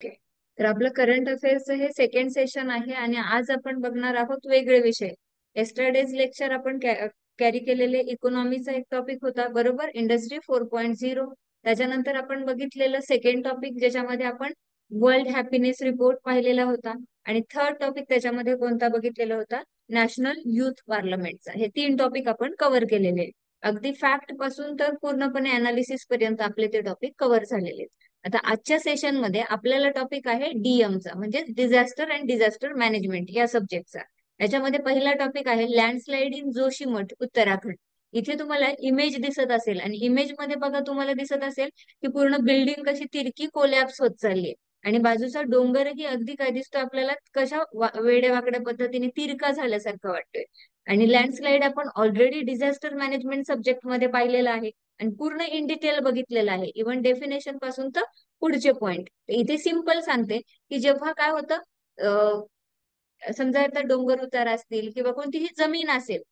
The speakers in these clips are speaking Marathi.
ओके. तर आपलं करंट अफेअर्स हे सेकंड सेशन आहे आणि आज आपण बघणार आहोत वेगळे विषय. येस्टरडेज लेक्चर आपण कॅरी केलेले इकॉनॉमीचा एक टॉपिक होता, बरोबर, इंडस्ट्री 4.0. त्याच्यानंतर आपण बघितलेलं सेकंड टॉपिक ज्याच्यामध्ये आपण वर्ल्ड हॅपीनेस रिपोर्ट पाहिलेला होता. आणि थर्ड टॉपिक त्याच्यामध्ये कोणता बघितलेला होता? नॅशनल युथ पार्लमेंटचा. हे तीन टॉपिक आपण कव्हर केलेले. अगदी फॅक्ट पासून तर पूर्णपणे अनालिसिस पर्यंत आपले ते टॉपिक कव्हर झालेले आहेत. आता आजच्या सेशन मध्ये आपल्याला टॉपिक आहे डीएमचा, म्हणजे डिझास्टर अँड डिझास्टर मॅनेजमेंट या सब्जेक्टचा. याच्यामध्ये पहिला टॉपिक आहे लँडस्लाइड इन जोशीमठ, उत्तराखंड. इथे तुम्हाला इमेज दिसत असेल आणि इमेज मध्ये बघा तुम्हाला दिसत असेल की पूर्ण बिल्डिंग कशी तिरकी कोलॅप्स होत चालली आहे. आणि बाजूचा डोंगरही अगदी काय दिसतो आपल्याला, कशा वेड्यावाकड्या पद्धतीने तिरका झाल्यासारखं वाटतोय. आणि लँडस्लाइड आपण ऑलरेडी डिझास्टर मॅनेजमेंट सब्जेक्ट मध्ये पाहिलेला आहे आणि पूर्ण इन डिटेल बघितलेलं आहे, इव्हन डेफिनेशन पासून तर पुढचे पॉइंट. इथे सिंपल सांगते की जेव्हा काय होतं, समजा आता डोंगर उतार असतील किंवा कोणतीही जमीन असेल,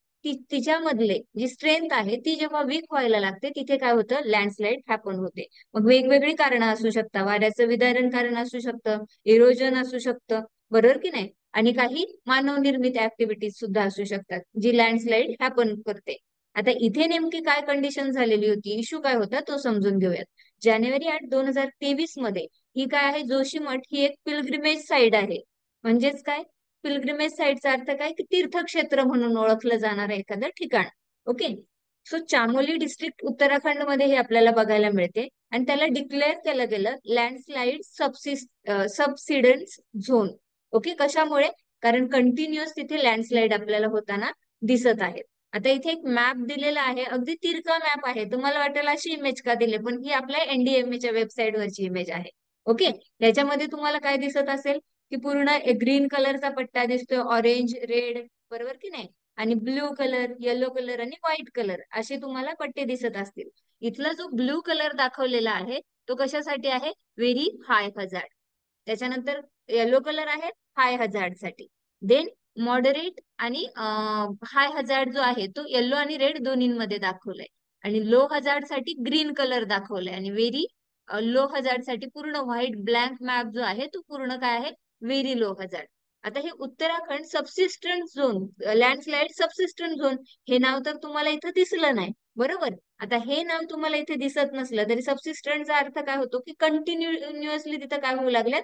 तिच्यामधले जी स्ट्रेंथ आहे ती जेव्हा वीक व्हायला लागते तिथे काय होतं, लँडस्लाइड हॅपन होते. मग वेगवेगळी कारणं असू शकतात, वाऱ्याचं विदारण कारण असू शकतं, इरोजन असू शकतं, बरोबर की नाही, आणि काही मानवनिर्मित ऍक्टिव्हिटीज सुद्धा असू शकतात जी लँडस्लाइड हॅपन करते. आता इथे नेमकी काय कंडिशन झालेली होती, इश्यू काय होता तो समजून घेऊयात. जानेवारी 8, 2023 मध्ये ही काय आहे, जोशीमठ ही एक पिलग्रिमेज साइट आहे. म्हणजेच काय, पिलग्रिमेज साइटचा अर्थ काय की तीर्थक्षेत्र म्हणून ओळखलं जाणार आहे एखादं ठिकाण. Okay. So Chamoli district Uttarakhand मध्ये हे आपल्याला बघायला मिळते आणि त्याला डिक्लेअर केलं गेलं लँडस्लाइड सबसिडन्स झोन. ओके. कशामुळे? कारण कंटिन्युअस तिथे लँडस्लाइड आपल्याला होताना दिसत आहेत. आता इथे एक मॅप दिलेला आहे, अगदी तिरका मॅप आहे. तुम्हाला वाटेल अशी इमेज का दिली, पण ही आपल्या एनडीएमए च्या वेबसाईट वरची इमेज आहे. ओके. याच्यामध्ये तुम्हाला काय दिसत असेल की पूर्ण ग्रीन कलरचा पट्टा दिसतोय, ऑरेंज, रेड, बरोबर की नाही, आणि ब्ल्यू कलर, येलो कलर आणि व्हाईट कलर असे तुम्हाला पट्टे दिसत असतील. इथला जो ब्ल्यू कलर दाखवलेला आहे तो कशासाठी आहे? Very high hazard. त्याच्यानंतर येलो कलर आहे हाय हजार्ड साठी. देन मॉडरेट आणि हाय हजार्ड जो आहे तो येलो आणि रेड दोन्हीमध्ये दाखवलाय. आणि लो हजार्ड साठी ग्रीन कलर दाखवलाय आणि व्हेरी लो हजार्ड साठी पूर्ण व्हाईट ब्लँक मॅप जो आहे तो पूर्ण काय आहे, व्हेरी लो हजार्ड. आता हे उत्तराखंड सबसिस्टंट झोन, लँडस्लाइड सबसिस्टंट झोन, हे नाव तर तुम्हाला इथं दिसलं नाही, बरोबर. आता हे नाव तुम्हाला इथे दिसत नसलं तरी सबसिस्टंटचा अर्थ काय होतो की कंटिन्युअसली तिथं काय होऊ लागल्यात,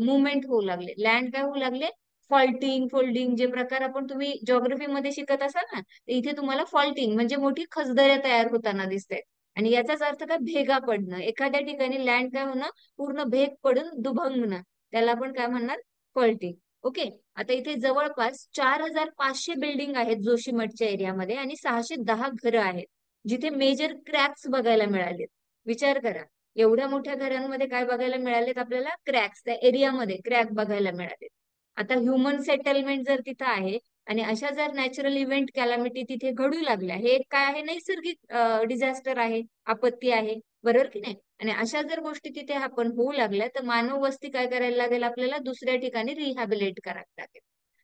मुवमेंट होऊ लागले, लँड काय होऊ लागले, फॉल्टिंग फोल्डिंग जे प्रकार आपण तुम्ही ज्योग्राफी मध्ये शिकत असाल ना, तर इथे तुम्हाला फॉल्टिंग म्हणजे मोठी खचदऱ्या तयार होताना दिसत. आणि याचाच अर्थ काय, भेगा पडणं, एखाद्या ठिकाणी लँड काय होणं, पूर्ण भेग पडून दुभंगणं, त्याला आपण काय म्हणणार, फॉल्टिंग. ओके. आता इथे जवळपास 4500 बिल्डिंग आहेत जोशीमठच्या एरियामध्ये आणि 610 घरं आहेत जिथे मेजर क्रॅक्स बघायला मिळालेत. विचार करा, एवढ्या मोठ्या घरांमध्ये काय बघायला मिळालेत आपल्याला, क्रॅक्स, त्या एरियामध्ये क्रॅक बघायला मिळालेत. आता ह्युमन सेटलमेंट जर तिथं आहे आणि अशा जर नॅचरल इव्हेंट कॅलामिटी तिथे घडू लागल्या, हे एक काय आहे, नैसर्गिक डिझास्टर आहे, आपत्ती आहे, बरोबर की नाही, आणि अशा जर गोष्टी तिथे आपण होऊ लागल्या तर मानव वस्ती काय करायला लागेल, आपल्याला दुसऱ्या ठिकाणी रिहॅबिलिट करायला लागेल.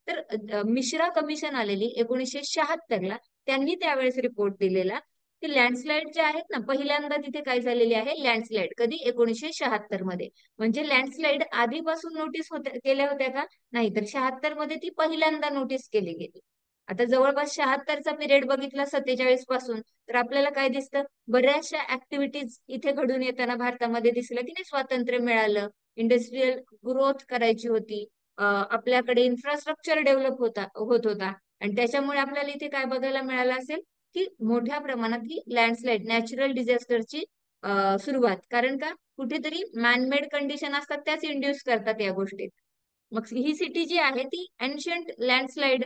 तर मिश्रा कमिशन आलेली 1976 ला, त्यांनी त्यावेळेस रिपोर्ट दिलेला की लँडस्लाइड जे आहेत ना, पहिल्यांदा तिथे काय झालेली आहे, लँडस्लाइड कधी, 1976 मध्ये. म्हणजे लँडस्लाइड आधीपासून नोटीस केल्या होत्या का? नाही, तर 76 मध्ये ती पहिल्यांदा नोटीस केली गेली. आता जवळपास 76चा पिरियड बघितला 47 पासून, तर आपल्याला काय दिसतं, बऱ्याचशा ऍक्टिव्हिटीज इथे घडून येताना भारतामध्ये दिसलं की नाही, स्वातंत्र्य मिळालं, इंडस्ट्रीयल ग्रोथ करायची होती, आपल्याकडे इन्फ्रास्ट्रक्चर डेव्हलप होत होता. आणि त्याच्यामुळे आपल्याला इथे काय बघायला मिळालं असेल की मोठ्या प्रमाणात ही लँडस्लाइड, नॅचरल डिझास्टरची सुरुवात. कारण का, कुठेतरी मॅनमेड कंडिशन असतात त्याच इंड्यूस करतात या गोष्टी. मग ही सिटी जी आहे ती एन्शंट लँडस्लाइड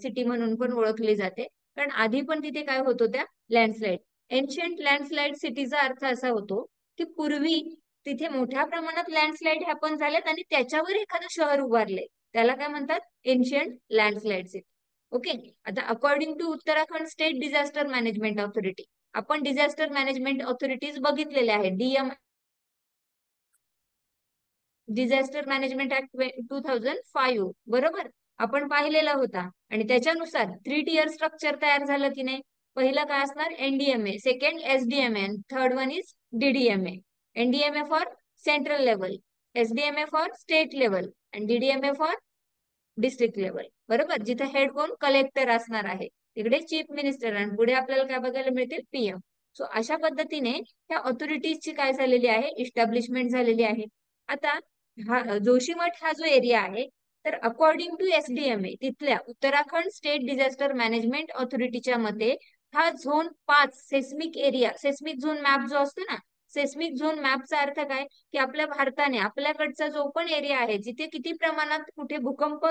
सिटी म्हणून पण ओळखली जाते, कारण आधी पण तिथे काय होत होत्या, लँडस्लाइड. एन्शंट लँडस्लाइड सिटीचा अर्थ असा होतो की पूर्वी तिथे मोठ्या प्रमाणात लँडस्लाइड हॅपन झाल्यात आणि त्याच्यावर एखादं शहर उभारले, त्याला काय म्हणतात, एन्शंट लँडस्लाइड सिटी. ओके. आता according to Uttarakhand state disaster management authority, आपण डिझास्टर मॅनेजमेंट ऑथॉरिटीज बघितलेले आहेत, डिझास्टर मॅनेजमेंट ऍक्ट 2005, बरोबर, आपण पाहिलेला होता. आणि त्याच्यानुसार 3 टियर स्ट्रक्चर तयार झालं की नाही. पहिलं काय असणार, NDMA, second SDMA, third one is DDMA. NDMA for central level, SDMA for state level आणि DDMA फॉर डिस्ट्रिक्ट लेवल, बरोबर. जिथे हेड कोण, कलेक्टर असणार आहे, तिकडे चीफ मिनिस्टर, आणि पुढे आपल्याला काय बघायला मिळतील, PM. सो अशा पद्धतीने त्या ऑथॉरिटीजची काय झालेली आहे, इस्टॅब्लिशमेंट झालेली आहे. आता हा जोशीमठ हा जो एरिया आहे, तर अकॉर्डिंग टू SDMA तिथल्या उत्तराखंड स्टेट डिझास्टर मॅनेजमेंट ऑथॉरिटीच्या मते हा zone 5 seismic area, seismic zone map जो असतो ना, सेस्मिक झोन मॅपचा अर्थ काय, की आपल्या भारताने आपल्याकडचा जो पण एरिया आहे जिथे किती प्रमाणात कुठे भूकंप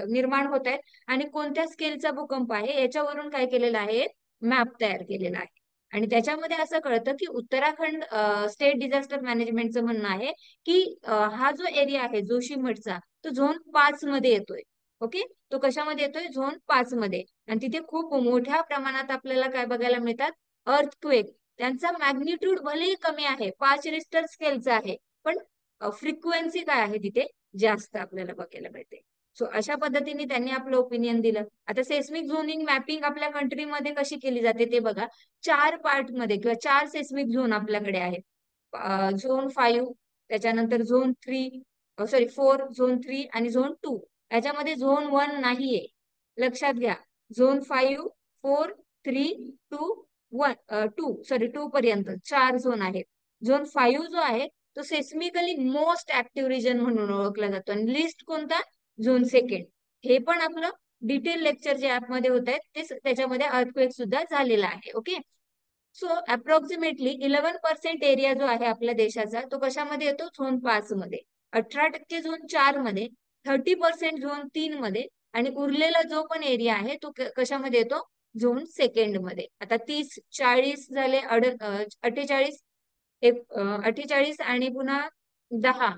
निर्माण होत आहेत आणि कोणत्या स्केलचा भूकंप आहे याच्यावरून काय केलेलं आहे, मॅप तयार केलेला आहे. आणि त्याच्यामध्ये असं कळतं की उत्तराखंड स्टेट डिझास्टर मॅनेजमेंटचं म्हणणं आहे की हा जो एरिया आहे जोशीमठचा, तो झोन 5 मध्ये येतोय. ओके, तो कशामध्ये येतोय, झोन 5 मध्ये. आणि तिथे खूप मोठ्या प्रमाणात आपल्याला काय बघायला मिळतात, अर्थक्वेक. त्यांचा मॅग्निट्यूड भलेही कमी आहे, 5 रिश्टर स्केलचा आहे, पण फ्रिक्वेन्सी काय आहे तिथे जास्त आपल्याला बघायला मिळते. सो अशा पद्धतीने त्यांनी आपलं ओपिनियन दिलं. आता सेस्मिक झोनिंग मॅपिंग आपल्या कंट्रीमध्ये कशी केली जाते ते बघा. 4 पार्ट मध्ये किंवा 4 सेस्मिक झोन आपल्याकडे आहेत. झोन 5, त्याच्यानंतर झोन 4, झोन 3 आणि झोन 2. याच्यामध्ये झोन 1 नाहीये, लक्षात घ्या. झोन 5, 4, 3, 2, 1, 2 पर्यंत 4 झोन आहेत. झोन 5 जो आहे तो सेस्मिकली मोस्ट ऍक्टिव्ह रिजन म्हणून ओळखला जातो. आणि लिस्ट कोणता, झोन 2. हे पण आपलं डिटेल लेक्चर जे ऍपमध्ये होत आहेत ते त्याच्यामध्ये अर्थक्वेक सुद्धा झालेला आहे. ओके, सो अप्रॉक्सिमेटली 11% एरिया जो आहे आपल्या देशाचा तो कशामध्ये येतो, झोन 5 मध्ये. 18% झोन 4 मध्ये, 30% झोन 3 मध्ये, आणि उरलेला जो पण एरिया आहे तो कशामध्ये येतो, झोन 2 मध्ये. आता 30, 40 झाले, 48, 48 आणि पुन्हा 10,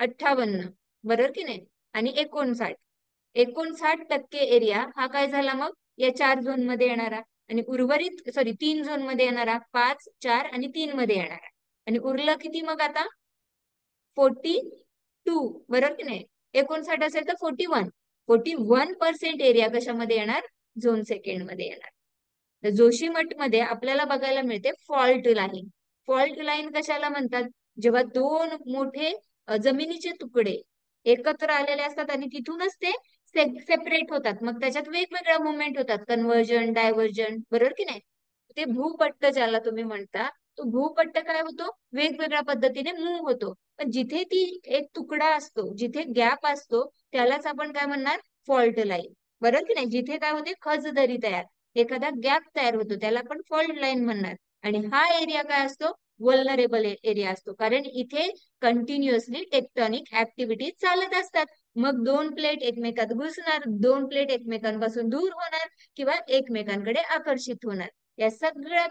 58, बरोबर की नाही, आणि 59% एरिया हा काय झाला मग, या 4 झोन मध्ये येणारा. आणि उर्वरित 3 झोन मध्ये येणारा, 5, 4 आणि 3 मध्ये येणारा. आणि उरलं किती मग आता, 42, बरोबर की नाही. 59 असेल तर 41% एरिया कशामध्ये येणार, झोन 2 मध्ये येणार. तर जोशीमठ मध्ये आपल्याला बघायला मिळते फॉल्ट लाईन. फॉल्ट लाईन कशाला म्हणतात, जेव्हा दोन मोठे जमिनीचे तुकडे एकत्र आलेले असतात आणि तिथूनच ते सेपरेट होतात, मग त्याच्यात वेगवेगळ्या मुवमेंट होतात, कन्व्हर्जन, डायव्हर्जन, बरोबर की नाही. ते भूपट्ट ज्याला तुम्ही म्हणता, तो भूपट्ट काय होतो, वेगवेगळ्या पद्धतीने मूव्ह होतो. पण जिथे ती एक तुकडा असतो, जिथे गॅप असतो, त्यालाच आपण काय म्हणणार, फॉल्ट लाईन, बरोबर की नाही. जिथे काय होते, खचदरी तयार, एखादा गॅप तयार होतो, त्याला आपण फॉल्ट लाईन म्हणणार. आणि हा एरिया काय असतो, वल्नरेबल एरिया असतो, कारण इथे कंटिन्युअसली टेक्टॉनिक ऍक्टिव्हिटीज चालत असतात. मग 2 प्लेट एकमेकात घुसणार, 2 प्लेट एकमेकांपासून दूर होणार किंवा एकमेकांकडे आकर्षित होणार. या सगळ्या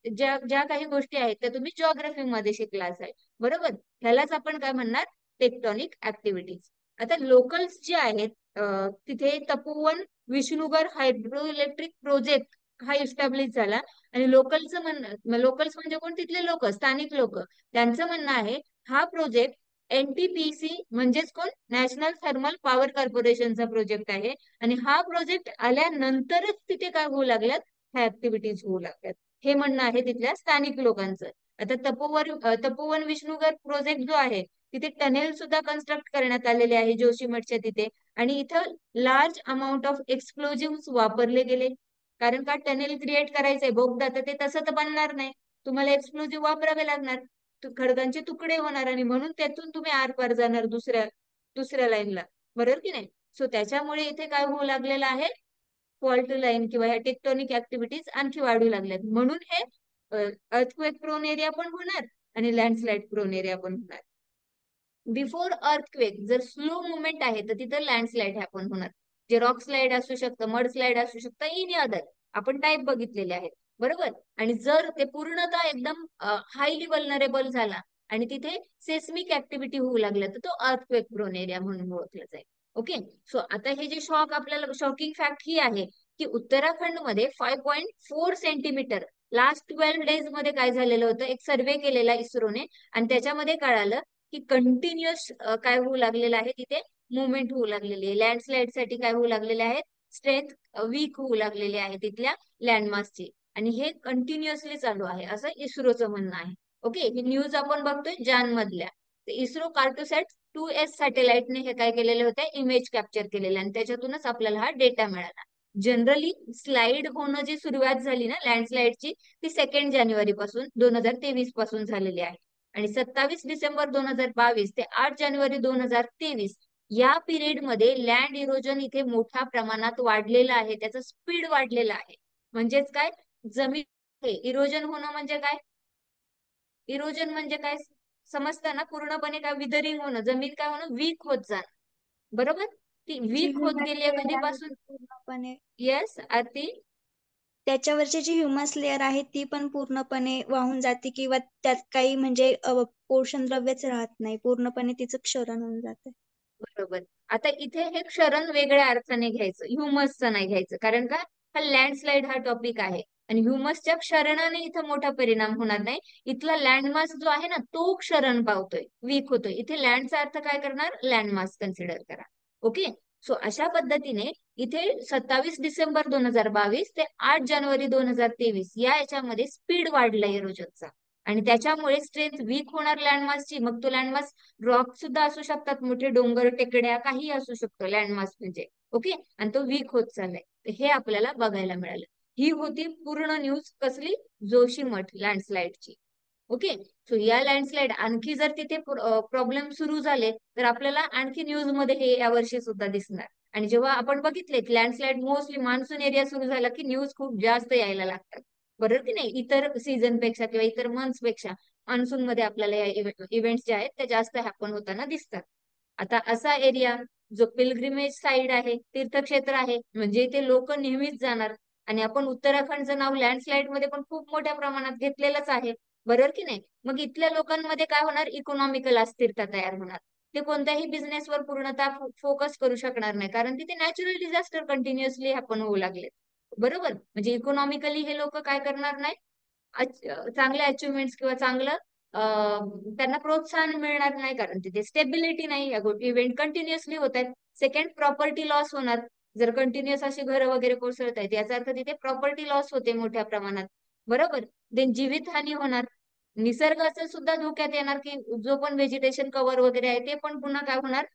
ज्या ज्या काही गोष्टी आहेत त्या तुम्ही जिओग्राफी मध्ये शिकला असाल, बरोबर. ह्यालाच आपण काय म्हणणार, टेक्टॉनिक ऍक्टिव्हिटीज. आता लोकल्स जे आहेत तिथे तपोवन विष्णुगर हायड्रो इलेक्ट्रिक प्रोजेक्ट हा इस्टॅब्लिश झाला. आणि लोकल्स म्हणजे कोण, तिथले लोक, स्थानिक लोक. त्यांचं म्हणणं आहे हा प्रोजेक्ट NTPC म्हणजेच कोण, नॅशनल थर्मल पॉवर कॉर्पोरेशनचा प्रोजेक्ट आहे. आणि हा प्रोजेक्ट आल्यानंतरच तिथे काय होऊ लागल्यात, ह्या ऍक्टिव्हिटीज होऊ लागल्यात, हे म्हणणं आहे तिथल्या स्थानिक लोकांचं. आता तपोवन विष्णुगर प्रोजेक्ट जो आहे तिथे टनेल सुद्धा कन्स्ट्रक्ट करण्यात आलेले आहे जोशीमठच्या तिथे. आणि इथं लार्ज अमाऊंट ऑफ एक्सप्लोजिव्ह वापरले गेले. कारण का, टनेल क्रिएट करायचंय बोगदा, तर ते तसं तर बनणार नाही, तुम्हाला एक्सप्लोजिव्ह वापरावे लागणार, खडकांचे तुकडे होणार, आणि म्हणून त्यातून तुम्ही आर पार जाणार दुसऱ्या दुसऱ्या लाईनला, बरोबर की नाही. सो त्याच्यामुळे इथे काय होऊ लागलेलं आहे, फॉल्ट लाईन किंवा ह्या टेक्टॉनिक ऍक्टिव्हिटीज आणखी वाढू लागल्यात. म्हणून हे अर्थक्वेक प्रोन एरिया पण होणार आणि लँडस्लाइड प्रोन एरिया पण होणार. बिफोर अर्थक्वेक जर स्लो मुवमेंट आहे तर तिथं लँडस्लाइड हॅपन होणार. जे रॉक स्लाइड असू शकतं, मड स्लाइड असू शकतं, एनी अदर आपण टाईप बघितलेले आहेत, बरोबर. आणि जर ते पूर्णतः एकदम हायली वल्नरेबल झाला आणि तिथे सेस्मिक ऍक्टिव्हिटी होऊ लागल्या तर तो अर्थक्वेक प्रोन एरिया म्हणून ओळखला जाईल. ओके, सो आता हे जे आपल्याला शॉकिंग फॅक्ट ही आहे की उत्तराखंड मध्ये 5.4 सेंटीमीटर लास्ट 12 डेज मध्ये काय झालेलं होतं, एक सर्वे केलेला इस्रोने, आणि त्याच्यामध्ये कळालं की कंटिन्युअस काय होऊ लागलेलं आहे, तिथे मुवमेंट होऊ लागलेली आहे. लँडस्लाइड साठी काय होऊ लागलेले आहेत, स्ट्रेंथ वीक होऊ लागलेली आहे तिथल्या लँडमासची. आणि हे कंटिन्युअसली चालू आहे असं इस्रोचं म्हणणं आहे. ओके, ही न्यूज आपण बघतोय जान मधल्या. इस्रो कार्टोसॅट 2S सॅटेलाइटने हे काय केलेले होते, इमेज कॅप्चर केलेले आणि त्याच्यातूनच आपल्याला हा डेटा मिळाला. जनरली स्लाइड होणं जी सुरुवात झाली ना लँडस्लाइडची, ती 2 जानेवारी पासून 2023 पासून झालेली आहे. आणि 27 डिसेंबर 2022 ते 8 जानेवारी 2023 या पिरियड मध्ये लँड इरोजन इथे मोठ्या प्रमाणात वाढलेलं आहे, त्याचं स्पीड वाढलेलं आहे. म्हणजेच काय, जमीन इरोजन होणं म्हणजे काय, इरोजन म्हणजे काय समजतं ना पूर्णपणे, काय विदरिंग होणं, जमीन काय होणं, वीक होत जाणं. बरोबर, ती जी वीक होत ह्युमस गेली आहे लेअर आहे कधीपासून. ती पूर्णपणे, येस आरती. त्याच्यावरची जी ह्युमस लेअर आहे ती पण पूर्णपणे वाहून जाते किंवा त्यात काही म्हणजे पोषण द्रव्यच राहत नाही, पूर्णपणे तिचं क्षरण होऊन जाते. बरोबर. आता इथे हे क्षरण वेगळ्या अर्थाने घ्यायचं, ह्युमसचं नाही घ्यायचं. कारण का, हा लँडस्लाइड हा टॉपिक आहे आणि ह्युमसच्या क्षरणाने इथं मोठा परिणाम होणार नाही. इथला लँडमास जो आहे ना तो क्षरण पावतोय, वीक होतोय. इथे लँडचा अर्थ काय करणार, लँडमास कन्सिडर करा. ओके. सो अशा पद्धतीने इथे 27 डिसेंबर 2022 ते 8 जानेवारी 2023 या याच्यामध्ये स्पीड वाढलाय इरोजनचा आणि त्याच्यामुळे स्ट्रेंथ वीक होणार लँडमासची. मग तो लँडमास रॉक सुद्धा असू शकतात, मोठे डोंगर टेकड्या काही असू शकतो लँडमास म्हणजे. ओके. आणि तो वीक होत चाललाय, तर हे आपल्याला बघायला मिळालं. ही होती पूर्ण न्यूज कसली, जोशीमठ लँडस्लाइडची. ओके. सो या लँडस्लाइड आणखी जर तिथे प्रॉब्लेम सुरू झाले तर आपल्याला आणखी न्यूज मध्ये हे यावर्षी सुद्धा दिसणार. आणि जेव्हा आपण बघितले लँडस्लाइड मोस्टली मान्सून एरिया सुरू झाला की न्यूज खूप जास्त यायला लागतात, बरोबर की नाही, इतर सीझन पेक्षा किंवा इतर मंथ्स पेक्षा मान्सून मध्ये आपल्याला या इव्हेंट्स जे आहेत ते जास्त हॅपन होताना दिसतात. आता असा एरिया जो पिलग्रिमेज साइड आहे, तीर्थक्षेत्र आहे, म्हणजे इथे लोक नेहमीच जाणार. आणि आपण उत्तराखंडचं नाव लँडस्लाइड मध्ये पण खूप मोठ्या प्रमाणात घेतलेलंच आहे, बरोबर की नाही. मग इथल्या लोकांमध्ये काय होणार, इकॉनॉमिकल अस्थिरता तयार होणार. ते कोणत्याही बिझनेसवर पूर्णतः फोकस करू शकणार नाही, कारण तिथे नॅचरल डिझास्टर कंटिन्युअसली हॅपन होऊ लागले. बरोबर, म्हणजे इकॉनॉमिकली हे लोक काय करणार नाही, चांगले अचिव्हमेंट किंवा चांगलं त्यांना प्रोत्साहन मिळणार नाही, कारण तिथे स्टेबिलिटी नाही, या गोष्टी इव्हेंट कंटिन्युअसली होत आहेत. सेकंड, प्रॉपर्टी लॉस होणार. जर कंटिन्युअस अशी घरं वगैरे कोसळत आहेत याचा अर्थ तिथे प्रॉपर्टी लॉस होते मोठ्या प्रमाणात. बरोबर. देन जीवितहानी होणार. निसर्गाचं सुद्धा धोक्यात येणार, की जो पण व्हेजिटेशन कव्हर वगैरे आहे ते पण पुन्हा काय होणार,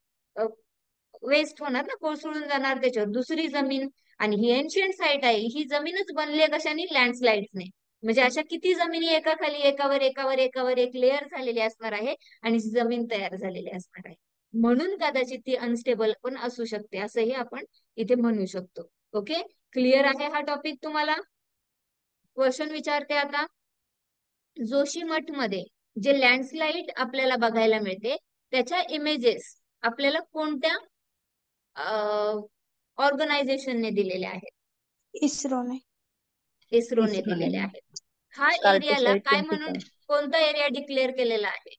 वेस्ट होणार ना, कोसळून जाणार त्याच्यावर दुसरी जमीन. आणि ही एन्शियंट साईट आहे, ही जमीनच बनली आहे कशाने, लँडस्लाइड्सने. म्हणजे अशा किती जमिनी एका खाली एकावर एकावर एकावर एक लेअर झालेली असणार आहे आणि जमीन तयार झालेली असणार आहे. म्हणून कदाचित ती अनस्टेबल पण असू शकते, असंही आपण इथे म्हणू शकतो. ओके. क्लिअर आहे हा टॉपिक तुम्हाला. क्वेश्चन विचारते आता, जोशीमठ मध्ये जे लँडस्लाइड आपल्याला बघायला मिळते त्याच्या इमेजेस आपल्याला कोणत्या ऑर्गनायझेशनने दिलेल्या आहेत, इस्रोने. इस्रोने इस्रोने दिलेल्या आहेत. हा एरियाला कार्टोसाइट काय म्हणून, 25. कोणता एरिया डिक्लेअर केलेला आहे,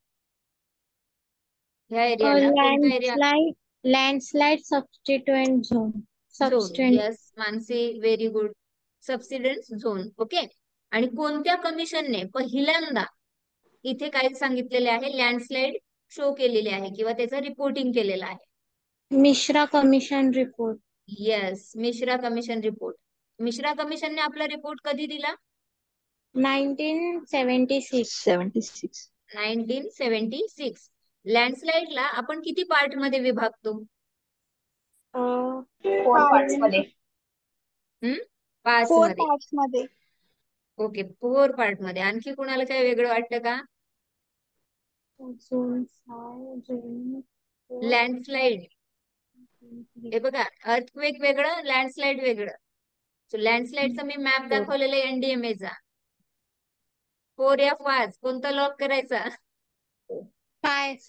ह्या एरियाला कोणता area, landslide landslide substituent zone. Zone. Substituent yes Mansi, very good. Subsidence zone. Okay. आणि कोणत्या कमिशनने पहिल्यांदा इथे काय सांगितलेले आहे, लँडस्लाइड शो केलेले आहे किंवा त्याचं रिपोर्टिंग केलेलं आहे. Mishra commission report. Yes, Mishra commission report. Mishra कमिशनने आपला रिपोर्ट कधी दिला, 1976. 76. 1976. लँडस्लाइडला आपण किती पार्ट मध्ये विभागतो, 4 पार्ट्स मध्ये. 5 4 मध्ये. पार्ट्स मध्ये. ओके, 4 पार्ट मध्ये. आणखी कुणाला काय वेगळं वाटतं का, झोन 5, झोन 4, लँडस्लाइड हे बघा, अर्थक्वेक वेगळं, लँडस्लाइड वेगळं. सो लँडस्लाइडचा मी मॅप दाखवलेला आहे एनडीएमएचा. 4F5 कोणता लॉक करायचा, 5.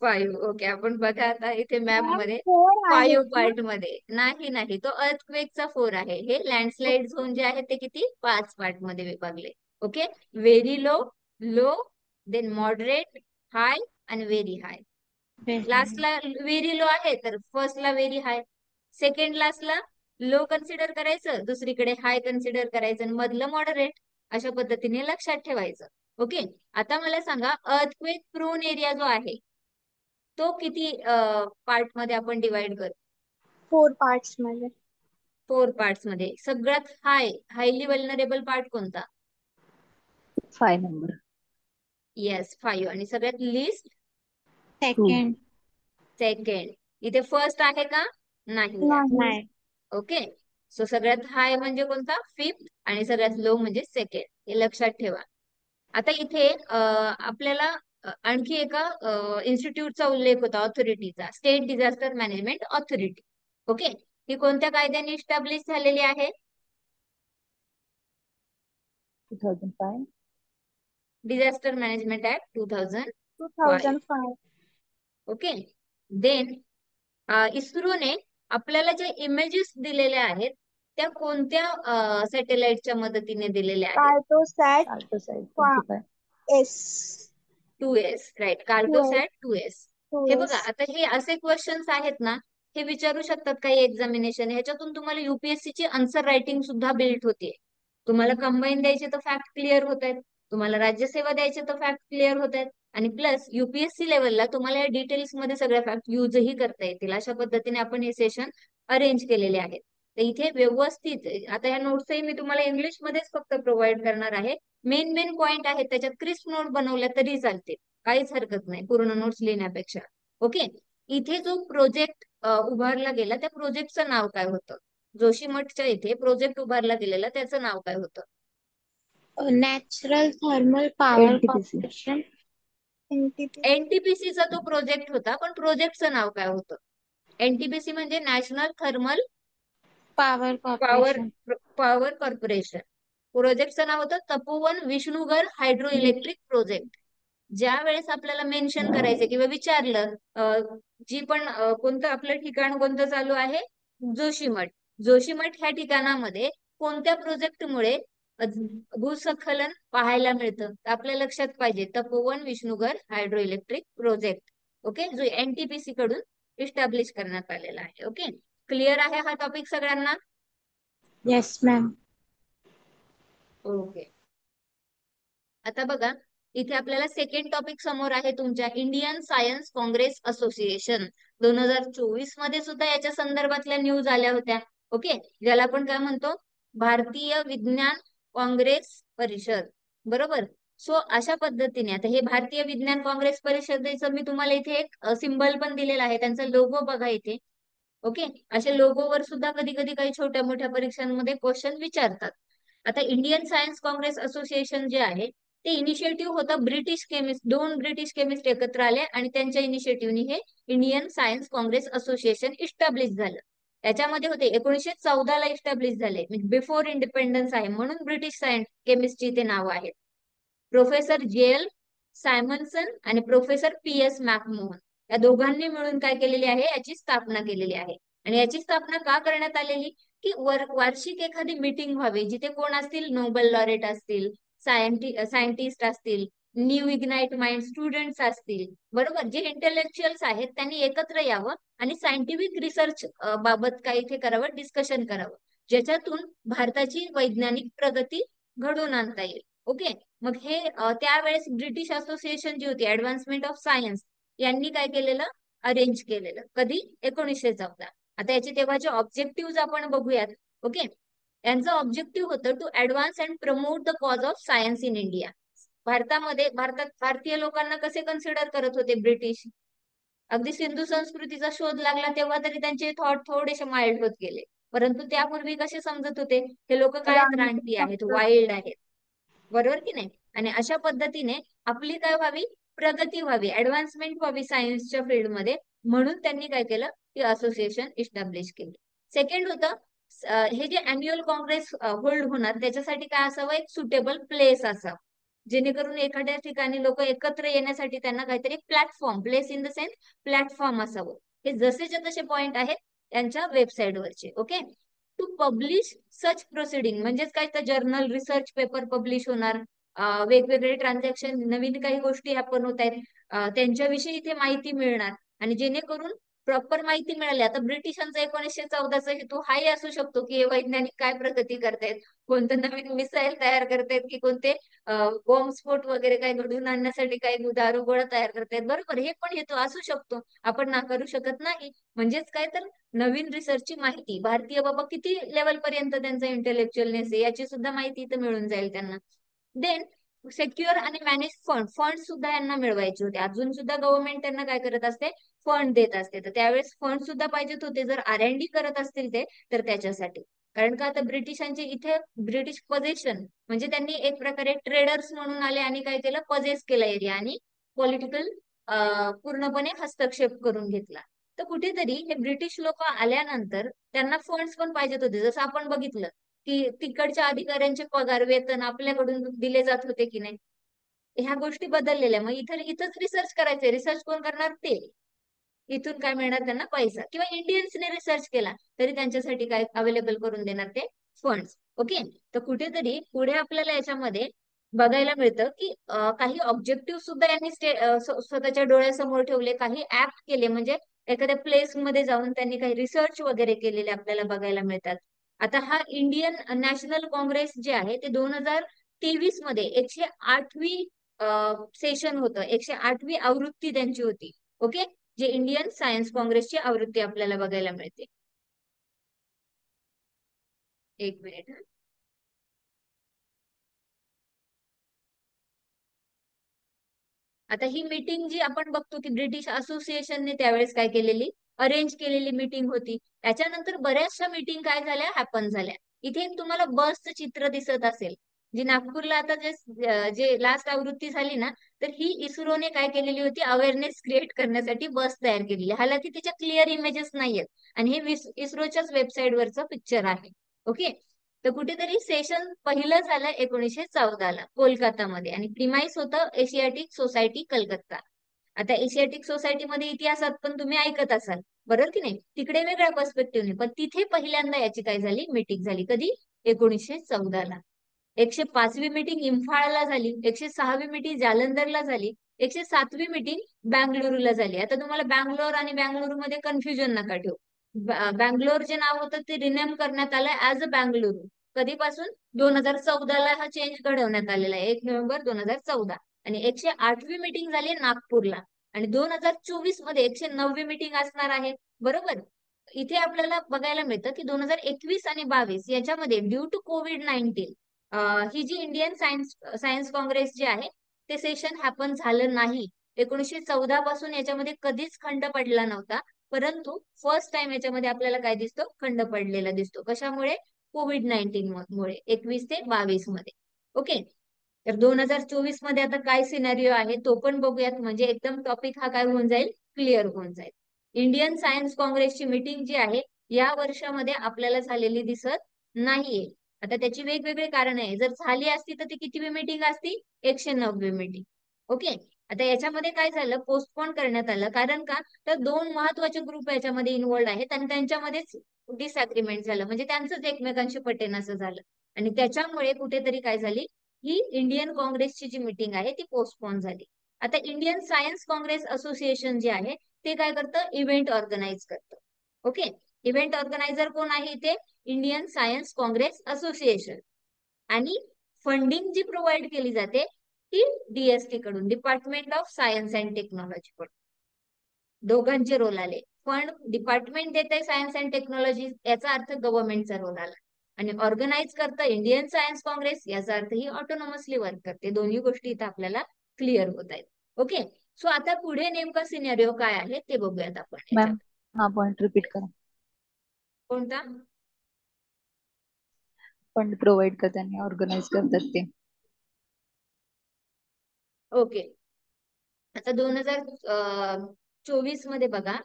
5. ओके. आपण बघा आता इथे मॅप मॅम मध्ये 4 आहेत 5 ना. पार्ट मध्ये नाही, नाही, तो अर्थक्वेकचा 4 आहे. हे लँडस्लाइड झोन जे आहे ते किती, 5 पार्ट मध्ये विभागले. Okay. Very low, low, then moderate, high आणि व्हेरी हाय. लास्टला व्हेरी लो आहे तर फर्स्टला व्हेरी हाय, सेकंड लास्टला लो कन्सिडर करायचं, दुसरीकडे हाय कन्सिडर करायचं आणि मधलं मॉडरेट. अशा पद्धतीने लक्षात ठेवायचं. ओके. आता मला सांगा, अर्थक्वेक प्रोन एरिया जो आहे तो किती पार्ट मध्ये आपण डिवाइड करू, 4 पार्ट्स मध्ये. 4 पार्ट्स मध्ये. सगळ्यात हायली वल्नरेबल पार्ट कोणता, 5 नंबर. येस 5 आणि सगळ्यात लिस्ट सेकंड. सेकंड. इथे फर्स्ट आहे का? नाही आहे. नाही. नाही. ओके. सो सगळ्यात हाय म्हणजे कोणता? फिफ्थ आणि सगळ्यात लो म्हणजे सेकंड. हे लक्षात ठेवा. आता इथे आपल्याला आणखी एका इन्स्टिट्यूटचा उल्लेख होता ऑथॉरिटीचा, state disaster management authority. Okay. ही कोणत्या कायद्याने इस्टॅब्लिश झालेली आहे? 2005. Disaster management act 2005. 2005. Okay. Then इस्रोने आपल्याला जे इमेजेस दिलेल्या आहेत त्या कोणत्या सॅटेलाइटच्या मदतीने दिलेल्या आहेत? कार्टोसॅट Cartosat पा- 25. S 2S, right. 2S Cartosat 2S. हे बघा, 2S. आता हे असे क्वेश्चन्स आहेत ना, हे विचारू शकतात काही एक्झामिनेशन. ह्याच्यातून तुम्हाला UPSC ची आन्सर रायटिंग सुद्धा बिल्ड होते. तुम्हाला कंबाईन द्यायचे तर फॅक्ट क्लिअर होत आहेत, तुम्हाला राज्यसेवा द्यायचे तर फॅक्ट क्लिअर होत आहेत, आणि प्लस UPSC लेवलला तुम्हाला या डिटेल्स मध्ये सगळ्या फॅक्ट युजही करता येतील. अशा पद्धतीने आपण हे सेशन अरेंज केलेले आहेत. तर इथे व्यवस्थित, आता या नोट्सही मी तुम्हाला इंग्लिश मध्येच फक्त प्रोव्हाइड करणार आहे. मेन मेन पॉइंट आहेत त्याच्यात क्रिस्प नोट बनवल्या तरी चालते, काहीच हरकत नाही पूर्ण नोट्स लिहिण्यापेक्षा. ओके. इथे जो प्रोजेक्ट उभारला गेला त्या प्रोजेक्टचं नाव काय होतं? जोशीमठच्या इथे प्रोजेक्ट उभारला गेलेला त्याचं नाव काय होतं? Natural thermal power NTPC. Corporation. NTPC. NTPCचा तो प्रोजेक्ट होता, पण प्रोजेक्टचं नाव काय होतं? NTPC म्हणजे national thermal power power corporation. Power corporation. प्रोजेक्टचं नाव होतं Tapovan Vishnugarh hydroelectric project. ज्या वेळेस आपल्याला मेन्शन करायचं किंवा विचारलं जी पण कोणतं आपलं ठिकाण कोणतं चालू आहे? जोशीमठ. जोशीमठ ह्या ठिकाणामध्ये कोणत्या प्रोजेक्टमुळे भूस्खलन पाहायला मिळतं? तर आपल्या लक्षात पाहिजे Tapovan Vishnugarh hydroelectric project. Okay. जो NTPC कडून इस्टॅब्लिश करण्यात आलेला आहे. ओके. क्लिअर आहे हा टॉपिक सगळ्यांना? Yes ma'am. ओके. आता बघा, इथे आपल्याला सेकंड टॉपिक समोर आहे तुमच्या इंडियन सायन्स काँग्रेस असोसिएशन. 2024 मध्ये सुद्धा याच्या संदर्भातल्या न्यूज आल्या होत्या. ओके. ज्याला आपण काय म्हणतो? भारतीय विज्ञान काँग्रेस परिषद. बरोबर. सो अशा पद्धतीने आता हे भारतीय विज्ञान काँग्रेस परिषदेचं मी तुम्हाला इथे एक सिंबल पण दिलेला आहे, त्यांचा लोगो बघा इथे. ओके. अशा लोगोवर सुद्धा कधी कधी काही छोट्या मोठ्या परीक्षांमध्ये क्वेश्चन विचारतात. आता इंडियन सायन्स काँग्रेस असोसिएशन जे आहे ते इनिशिएटिव्ह होतं ब्रिटिश केमिस्ट, 2 ब्रिटिश केमिस्ट एकत्र आले आणि त्यांच्या इनिशिएटिव्हनी हे Indian science Congress association establish झालं. त्याच्यामध्ये होते 1914 ला इस्टॅब्लिश झाले, बिफोर इंडिपेंडन्स आहे, म्हणून ब्रिटिश सायन्स केमिस्टची ते नाव आहेत. प्रोफेसर JL सायमनसन आणि प्रोफेसर PS मॅकमोहन या दोघांनी मिळून काय केलेली आहे? याची स्थापना केलेली आहे. आणि याची स्थापना का करण्यात आलेली? की वार्षिक एखादी मीटिंग व्हावी, जिथे कोण असतील? नोबेल लॉरेट असतील, सायंटिस्ट असतील, न्यू इग्नाइट माइंड स्टुडंट्स असतील, बरोबर, जे इंटेलेक्च्युअल्स आहेत त्यांनी एकत्र यावं आणि सायंटिफिक रिसर्च बाबत काय इथे करावं? डिस्कशन करावं, ज्याच्यातून भारताची वैज्ञानिक प्रगती घडवून आणता येईल. ओके. मग हे त्यावेळेस ब्रिटिश असोसिएशन जी होती ऍडव्हान्समेंट ऑफ सायन्स यांनी काय केलेलं? अरेंज केलेलं. कधी? 1914. आता याचे तेव्हाचे ऑब्जेक्टिव्ह आपण बघूयात. ओके. यांचं ऑब्जेक्टिव्ह होतं to advance and promote the cause of science in India. भारतात भारतीय लोकांना कसे कन्सिडर करत होते ब्रिटिश? अगदी सिंधू संस्कृतीचा शोध लागला तेव्हा तरी त्यांचे थॉट थोडेसे माइल्ड होत गेले, परंतु त्यापूर्वी कसे समजत होते? हे लोक काय? रानटी रानटी आहेत, संस्कृती. वाईल्ड आहेत, बरोबर की नाही? आणि अशा पद्धतीने आपली काय व्हावी? प्रगती व्हावी, ऍडव्हान्समेंट व्हावी सायन्सच्या फील्डमध्ये, म्हणून त्यांनी काय केलं? की असोसिएशन इस्टॅब्लिश केली. सेकंड होतं हे जे अॅन्युअल काँग्रेस होल्ड होणार त्याच्यासाठी काय असावं? एक सुटेबल प्लेस असावं, जेणेकरून एखाद्या ठिकाणी लोक एकत्र येण्यासाठी त्यांना काहीतरी platform, place in the sense platform असावं. हे जसेच्या तसे पॉइंट आहेत त्यांच्या वेबसाईटवरचे. Okay. To publish such proceeding म्हणजेच काय? तर जर्नल, रिसर्च पेपर पब्लिश होणार, वेगवेगळे ट्रान्झॅक्शन, नवीन काही गोष्टी हॅपन होत आहेत, त्यांच्याविषयी इथे माहिती मिळणार, आणि जेणेकरून प्रॉपर माहिती मिळाली. आता ब्रिटिशांचा 1914चा हेतू हाही असू शकतो की हे वैज्ञानिक काय प्रगती करतायत, कोणतं नवीन मिसाईल तयार करतायत, की कोणते बॉम्बस्फोट वगैरे काय घडवून आणण्यासाठी काही दारुगोळा तयार करतायत, बरोबर, हे पण हेतू असू शकतो, आपण नाकारू शकत नाही. म्हणजेच काय? तर नवीन रिसर्चची माहिती, भारतीय बाबा किती लेवल पर्यंत त्यांचा इंटेलेक्च्युअलनेस आहे याची सुद्धा माहिती इथं मिळून जाईल त्यांना. देन सेक्युअर आणि मॅनेज फंड सुद्धा यांना मिळवायचे होते. अजून सुद्धा गव्हर्नमेंट त्यांना काय करत असते, फंड देत असते. तर त्यावेळेस फंड सुद्धा पाहिजेत होते, जर R&D करत असतील ते तर त्याच्यासाठी. कारण का आता ब्रिटिशांचे इथे ब्रिटिश पजेशन म्हणजे त्यांनी एक प्रकारे ट्रेडर्स म्हणून आले आणि काय केलं, पजेस केला एरिया आणि पॉलिटिकल पूर्णपणे हस्तक्षेप करून घेतला. तर कुठेतरी हे ब्रिटिश लोक आल्यानंतर त्यांना फंड्स पण पाहिजेत होते. जसं आपण बघितलं की तिकडच्या अधिकाऱ्यांचे पगार वेतन आपल्याकडून दिले जात होते की नाही, ह्या गोष्टी बदललेल्या. मग इथंच रिसर्च करायचंय, रिसर्च कोण करणार, ते इथून काय मिळणार त्यांना, पैसा. किंवा इंडियन्सने रिसर्च केला तरी त्यांच्यासाठी काय अवेलेबल करून देणार, ते फंड्स. ओके, तर कुठेतरी पुढे आपल्याला याच्यामध्ये बघायला मिळतं की काही ऑब्जेक्टिव्ह सुद्धा यांनी स्वतःच्या डोळ्यासमोर ठेवले, काही ऍक्ट केले, म्हणजे एखाद्या प्लेस मध्ये जाऊन त्यांनी काही रिसर्च वगैरे केलेले आपल्याला बघायला मिळतात. आता हा इंडियन नॅशनल काँग्रेस जे आहे ते 2023 मध्ये 108वी सेशन होतं, 108वी आवृत्ती त्यांची होती. ओके, जे इंडियन सायन्स काँग्रेसची आवृत्ती आपल्याला बघायला मिळते. एक मिनिट हा. आता ही मीटिंग जी आपण बघतो की ब्रिटिश असोसिएशनने त्यावेळेस काय केलेली, अरेंज केलेली मीटिंग होती. त्याच्यानंतर बऱ्याचशा मीटिंग काय झाल्या, हॅपन झाल्या. इथे एक तुम्हाला बसचं चित्र दिसत असेल, जी नागपूरला आता जे लास्ट आवृत्ती झाली ना, तर ही इस्रोने काय केलेली होती, अवेअरनेस क्रिएट करण्यासाठी बस तयार केलेली. हालाकी तिच्या क्लिअर इमेजेस नाहीयेत आणि हे इस्रोच्याच वेबसाईटवरचं पिक्चर आहे. ओके, तर कुठेतरी सेशन पहिलं झालं 1914ला कोलकातामध्ये आणि प्रिमाईस होतं एशियाटिक सोसायटी कलकत्ता. आता एशियाटिक सोसायटीमध्ये इतिहासात पण तुम्ही ऐकत असाल, बरोबर की नाही, तिकडे वेगळ्या पर्स्पेक्टिव्हने, पण तिथे पहिल्यांदा याची काय झाली, मीटिंग झाली. कधी, 1914ला. 105वी मीटिंग इम्फाळला झाली, 106वी मीटिंग जालंधरला झाली, 107वी मीटिंग बँगळुरूला झाली. आता तुम्हाला बँगलोर आणि बँगळुरू मध्ये कन्फ्युजन नका ठेवू. बँगलोर जे नाव होतं ते रिनेम करण्यात आलं ऍज अ बँगळुरू. कधीपासून, 2014ला हा चेंज घडवण्यात आलेला आहे, 1 नोव्हेंबर 2014. आणि 108वी मीटिंग झाली नागपूरला आणि 2024 मध्ये 109वी मीटिंग असणार आहे, बरोबर. इथे आपल्याला बघायला मिळतं की 2021 आणि 22 याच्यामध्ये ड्यू टू COVID-19 ही जी इंडियन सायन्स काँग्रेस जे आहे ते सेशन हॅपन झालं नाही. 1914 पासून याच्यामध्ये कधीच खंड पडला नव्हता, परंतु फर्स्ट टाइम याच्यामध्ये आपल्याला काय दिसतो, खंड पडलेला दिसतो. कशामुळे, COVID-19 मुळे, 21 ते 22 मध्ये. ओके, तर 2024 मध्ये आता काय सिनारिओ आहे तो पण बघूयात, म्हणजे एकदम टॉपिक हा काय होऊन जाईल, क्लिअर होऊन जाईल. इंडियन सायन्स काँग्रेसची मीटिंग जी आहे या वर्षामध्ये आपल्याला झालेली दिसत नाहीये. आता त्याची वेगवेगळी कारण आहे. जर झाली असती तर ती कितीवी मीटिंग असती, 109वी मीटिंग. ओके, आता याच्यामध्ये काय झालं, पोस्टपोन करण्यात आलं. कारण का, तर 2 महत्वाचे ग्रुप याच्यामध्ये इन्व्हॉल्ड आहेत आणि त्यांच्यामध्येच डिसअग्रीमेंट झालं, म्हणजे त्यांचंच एकमेकांशी पटेनासं झालं आणि त्याच्यामुळे कुठेतरी काय झाली, ही इंडियन काँग्रेसची जी मीटिंग आहे ती पोस्टपोन झाली. आता इंडियन सायन्स काँग्रेस असोसिएशन जे आहे ते काय करतं, इव्हेंट ऑर्गनाईज करतं. ओके, इव्हेंट ऑर्गनायझर कोण आहे इथे, इंडियन सायन्स काँग्रेस असोसिएशन. आणि फंडिंग जी प्रोव्हाइड केली जाते ती DST कडून, department of science and technology कडून. दोघांचे रोल आले. फंड डिपार्टमेंट देते सायन्स अँड टेक्नॉलॉजी, याचा अर्थ गव्हर्नमेंटचा रोल आला. आणि ऑर्गनाईज करतं इंडियन सायन्स काँग्रेस, याचा अर्थ ही ऑटोनॉमसली वर्क करते. दोन्ही गोष्टी इथं आपल्याला क्लिअर होत आहेत. ओके, सो आता पुढे नेमका सिनेरिओ काय आहे ते बघूयात आपण मॅम याच्यात. हा पॉइंट रिपीट करा. कोणता, फंड प्रोव्हाइड करताना ऑर्गनाईज करतात ते. ओके, आता 2024 मध्ये बघा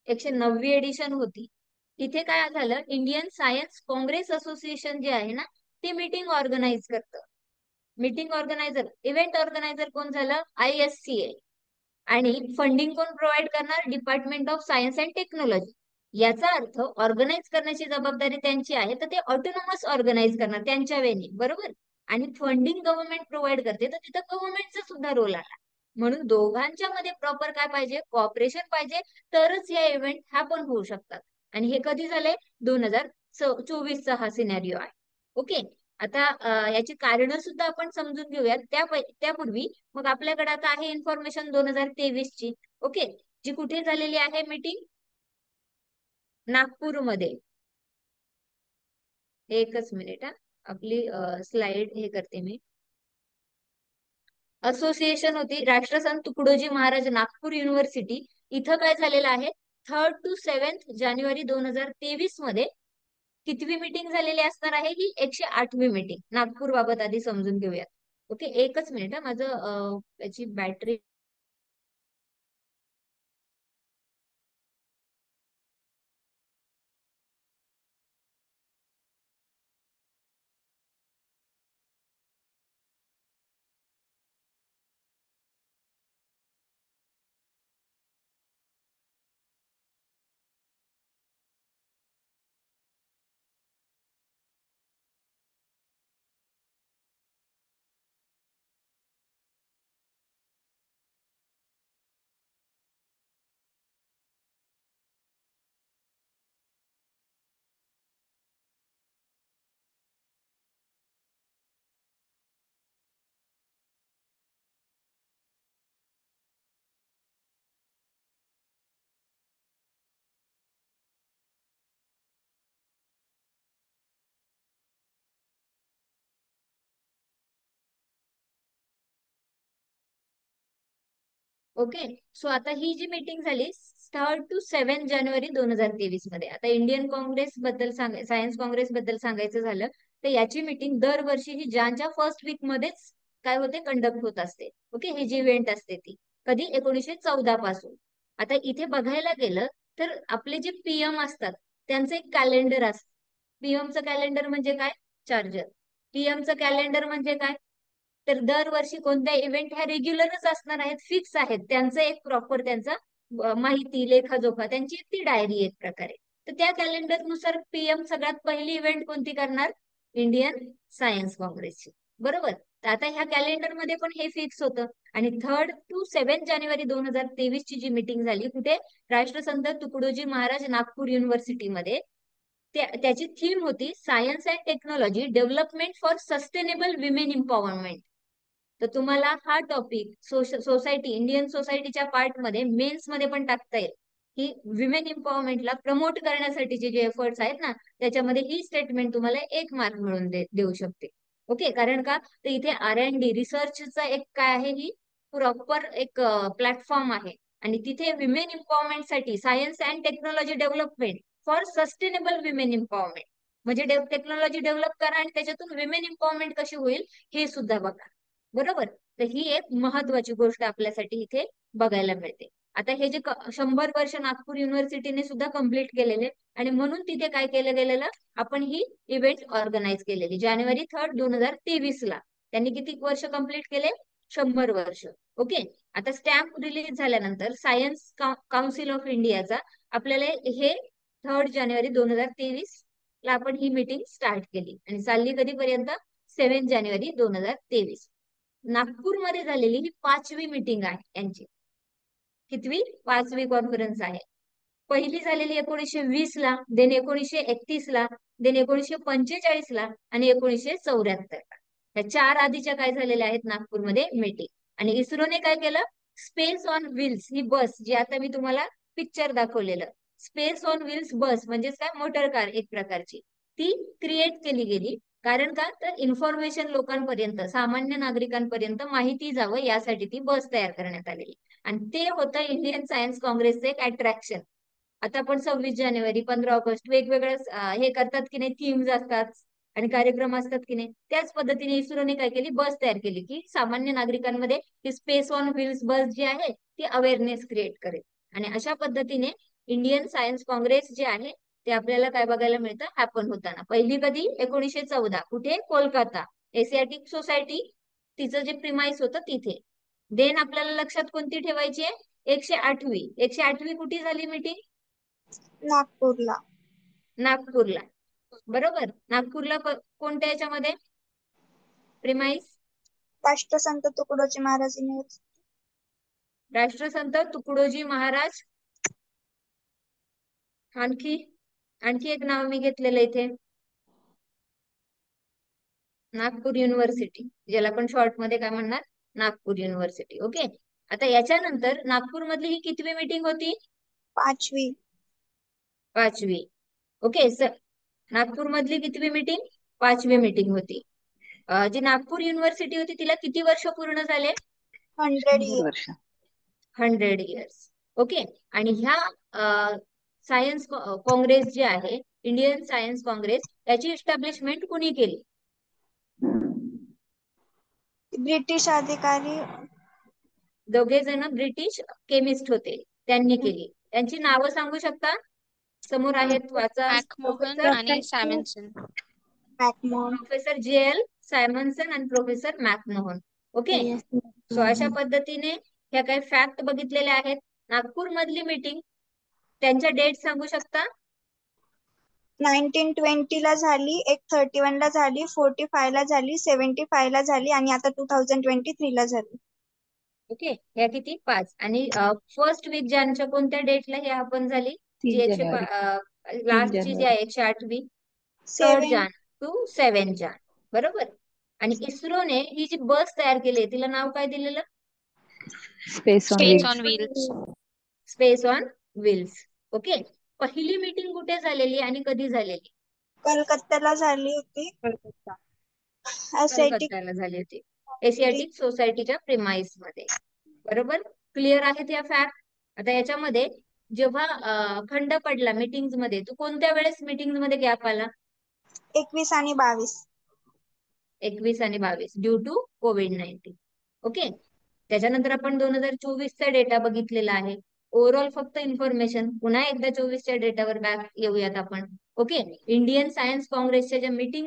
109वी एडिशन होती. इथे काय झालं, इंडियन सायन्स काँग्रेस असोसिएशन जे आहे ना ते मीटिंग ऑर्गनाईज करतं. मीटिंग ऑर्गनायझर, इव्हेंट ऑर्गनायझर कोण झालं, ISCA. आणि फंडिंग कोण प्रोव्हाइड करणार, department of science and technology. याचा अर्थ ऑर्गनाईज करण्याची जबाबदारी त्यांची आहे, तर ते ऑटोनॉमस ऑर्गनाईज करणार त्यांच्या वेने, बरोबर. आणि फंडिंग गव्हर्नमेंट प्रोव्हाइड करते, तर तिथं गव्हर्नमेंटचा सुद्धा रोल आला. म्हणून दोघांच्या मध्ये प्रॉपर काय पाहिजे, कॉपरेशन पाहिजे, तरच या इव्हेंट हा पण होऊ शकतात. आणि हे कधी झाले, 2024चा हा सिनेरिओ आहे. ओके, आता याची कारण सुद्धा आपण समजून घेऊयात. त्यापूर्वी मग आपल्याकडे आता आहे इन्फॉर्मेशन 2023 ची. ओके, जी कुठे झालेली आहे मीटिंग, नागपूरमध्ये. एकच मिनिट हा, आपली स्लाइड हे करते मी. असोसिएशन होती राष्ट्रसंत तुकडोजी महाराज नागपूर युनिव्हर्सिटी. इथं काय झालेलं आहे, 3rd to 7th जानेवारी 2023 मध्ये कितवी मीटिंग झालेली असणार आहे, ही 108वी मीटिंग. नागपूर बाबत आधी समजून घेऊयात. ओके, एकच मिनिट माझं याची बॅटरी. ओके, सो आता ही जी मीटिंग झाली 3rd to 7th जानेवारी 2023 मध्ये. आता इंडियन काँग्रेस बद्दल सायन्स काँग्रेस बद्दल सांगायचं झालं तर याची मीटिंग दरवर्षी ही जानच्या फर्स्ट वीक मध्येच काय होते, कंडक्ट होत असते. ओके, ही जी इव्हेंट असते ती कधी 1914 पासून. आता इथे बघायला गेलं तर आपले जे पीएम असतात त्यांचं एक कॅलेंडर असतं. पीएमचं कॅलेंडर म्हणजे काय, चार्जर. पीएमचं कॅलेंडर म्हणजे काय, तर दरवर्षी कोणत्या इव्हेंट ह्या रेग्युलरच असणार आहेत, फिक्स आहेत. त्यांचं एक प्रॉपर त्यांचा माहिती लेखाजोखा त्यांची ती डायरी एक प्रकारे. तर त्या कॅलेंडर नुसार पीएम सगळ्यात पहिली इव्हेंट कोणती करणार, इंडियन सायन्स काँग्रेसची. बरोबर, तर आता ह्या कॅलेंडर मध्ये पण हे फिक्स होतं. आणि 3rd to 7th जानेवारी 2023 ची जी मीटिंग झाली कुठे, राष्ट्रसंत तुकडोजी महाराज नागपूर युनिव्हर्सिटीमध्ये. त्याची थीम होती science and technology development for sustainable women empowerment. तर तुम्हाला हा टॉपिक सोसायटी इंडियन सोसायटीच्या पार्ट मध्ये मेन्स मध्ये पण टाकता येईल की विमेन एम्पॉवरमेंटला प्रमोट करण्यासाठीचे जे एफर्ट्स आहेत ना, त्याच्यामध्ये ही स्टेटमेंट तुम्हाला 1 मार्क मिळून देऊ शकते. ओके, कारण का तर इथे R&D रिसर्चचा एक काय आहे, ही प्रॉपर एक प्लॅटफॉर्म आहे. आणि तिथे विमेन एम्पॉवरमेंट साठी science and technology development for sustainable women empowerment म्हणजे टेक्नॉलॉजी डेव्हलप करा आणि त्याच्यातून विमेन एम्पॉवरमेंट कशी होईल हे सुद्धा बघा. बरोबर, तर ही एक महत्वाची गोष्ट आपल्यासाठी इथे बघायला मिळते. आता हे जे 100 वर्ष नागपूर युनिव्हर्सिटीने सुद्धा कंप्लीट केलेले आणि म्हणून तिथे काय केलं गेलेलं, आपण ही इव्हेंट ऑर्गनाईज केलेली जानेवारी 3rd 2023 ला. त्यांनी किती वर्ष कंप्लीट केले, 100 वर्ष. ओके, आता स्टॅम्प रिलीज झाल्यानंतर सायन्स काउन्सिल ऑफ इंडियाचा आपल्याला हे 3rd जानेवारी 2023 ला आपण ही मीटिंग स्टार्ट केली आणि चालली कधीपर्यंत, 7 जानेवारी 2023. नागपूरमध्ये झालेली ही 5वी मीटिंग आहे यांची. कितवी, 5वी कॉन्फरन्स आहे. पहिली झालेली 1920 ला, देन 1931 ला, देन 1945 ला आणि 1974 ला. या 4 आधीच्या काय झालेल्या आहेत नागपूरमध्ये मीटिंग. आणि इस्रोने काय केलं, स्पेस ऑन व्हील्स ही बस, जी आता मी तुम्हाला पिक्चर दाखवलेलं, स्पेस ऑन व्हील्स बस म्हणजेच काय, मोटर कार एक प्रकारची, ती क्रिएट केली गेली. कारण का तर इन्फॉर्मेशन लोकांपर्यंत, सामान्य नागरिकांपर्यंत माहिती जावं यासाठी ती बस तयार करण्यात आलेली. आणि ते होतं इंडियन सायन्स काँग्रेसचं एक अट्रॅक्शन. आता आपण 26 जानेवारी 15 ऑगस्ट वेगवेगळ्या हे करतात की नाही, थीम्स असतात आणि कार्यक्रम असतात की नाही, त्याच पद्धतीने इस्रोने काय केली, बस तयार केली की सामान्य नागरिकांमध्ये ही स्पेस ऑन व्हील्स बस जी आहे ती अवेअरनेस क्रिएट करेल. आणि अशा पद्धतीने इंडियन सायन्स काँग्रेस जे आहे ते आपल्याला काय बघायला मिळतं, हॅपन होताना. पहिली कधी, 1914 कुठे, कोलकाता, एशियाटिक सोसायटी, तिचं जे प्रिमाइस होतं तिथे. देन आपल्याला लक्षात कोणती ठेवायची आहे, 108वी. 108वी कुठे झाली मीटिंग, नागपूरला. नागपूरला. बरोबर, नागपूरला कोणत्या याच्यामध्ये प्रिमाइस, राष्ट्रसंत तुकडोजी महाराज युनिव्हर्सिटी. राष्ट्रसंत तुकडोजी महाराज. आणखी आणखी एक नाव मी घेतलेलं इथे, नागपूर युनिव्हर्सिटी, ज्याला आपण शॉर्ट मध्ये काय म्हणणार, नागपूर युनिव्हर्सिटी. ओके, आता याच्यानंतर नागपूर मधली ही कितवी मीटिंग होती, 5वी. 5वी. ओके, नागपूर मधली कितवी मीटिंग, 5वी मीटिंग होती. जी नागपूर युनिव्हर्सिटी होती तिला किती वर्ष पूर्ण झाले, 100 100 years. वर्ष. 100 इयर्स. ओके. आणि ह्या सायन्स काँग्रेस जे आहे, इंडियन सायन्स काँग्रेस, त्याची इस्टॅब्लिशमेंट कुणी केली? ब्रिटिश अधिकारी. दोघे जण ब्रिटिश केमिस्ट होते, त्यांनी केली. त्यांची नावं सांगू शकता? समोर आहेत, वाचा. मॅकमोहन प्रोफेसर आणि सॅमन्सन. मॅकमोहन. प्रोफेसर JL सायमन्सन आणि professor McMahon. Okay. Yes, so अशा मॅम. पद्धतीने ह्या काही फॅक्ट बघितलेल्या आहेत. नागपूर मधली मीटिंग, त्यांच्या डेट सांगू शकता? 1920 ला झाली, एक 31 ला झाली, 45 ला झाली, 75 ला झाली आणि आता 2023 ला झाली. ओके. ह्या किती? 5. आणि फर्स्ट वीक ज्यांच्या कोणत्या डेटला हे आपण झाली? 3 जी जानेवारी. 3 लास्टची जी जानेवारी. आहे 108वी, 3 7 जान टू 7 जान. बरोबर. आणि इस्रोने ही जी बस तयार केली तिला नाव काय दिलेलं? Space on Space wheels. on wheels. Space on wheels. Okay. पहिली मीटिंग कुठे झालेली आणि कधी झालेली? कलकत्त्याला झाली होती. एसियाटिक कलकत्त्याला झाली होती, एशियाटिक सोसायटीच्या प्रिमाइस मध्ये. बरोबर. क्लिअर आहेत या फॅक्ट? आता याच्यामध्ये जेव्हा खंड पडला मीटिंग्स मध्ये, तू कोणत्या वेळेस मीटिंग मध्ये गॅप आला? 21 आणि 22. 21 आणि 22 ड्यू टू COVID-19. ओके. त्याच्यानंतर आपण 2024चा डेटा बघितलेला आहे. ओव्हरऑल फक्त इन्फॉर्मेशन. पुन्हा एकदा 24च्या डेटावर बॅक येऊयात आपण. ओके. इंडियन सायन्स काँग्रेसच्या ज्या मीटिंग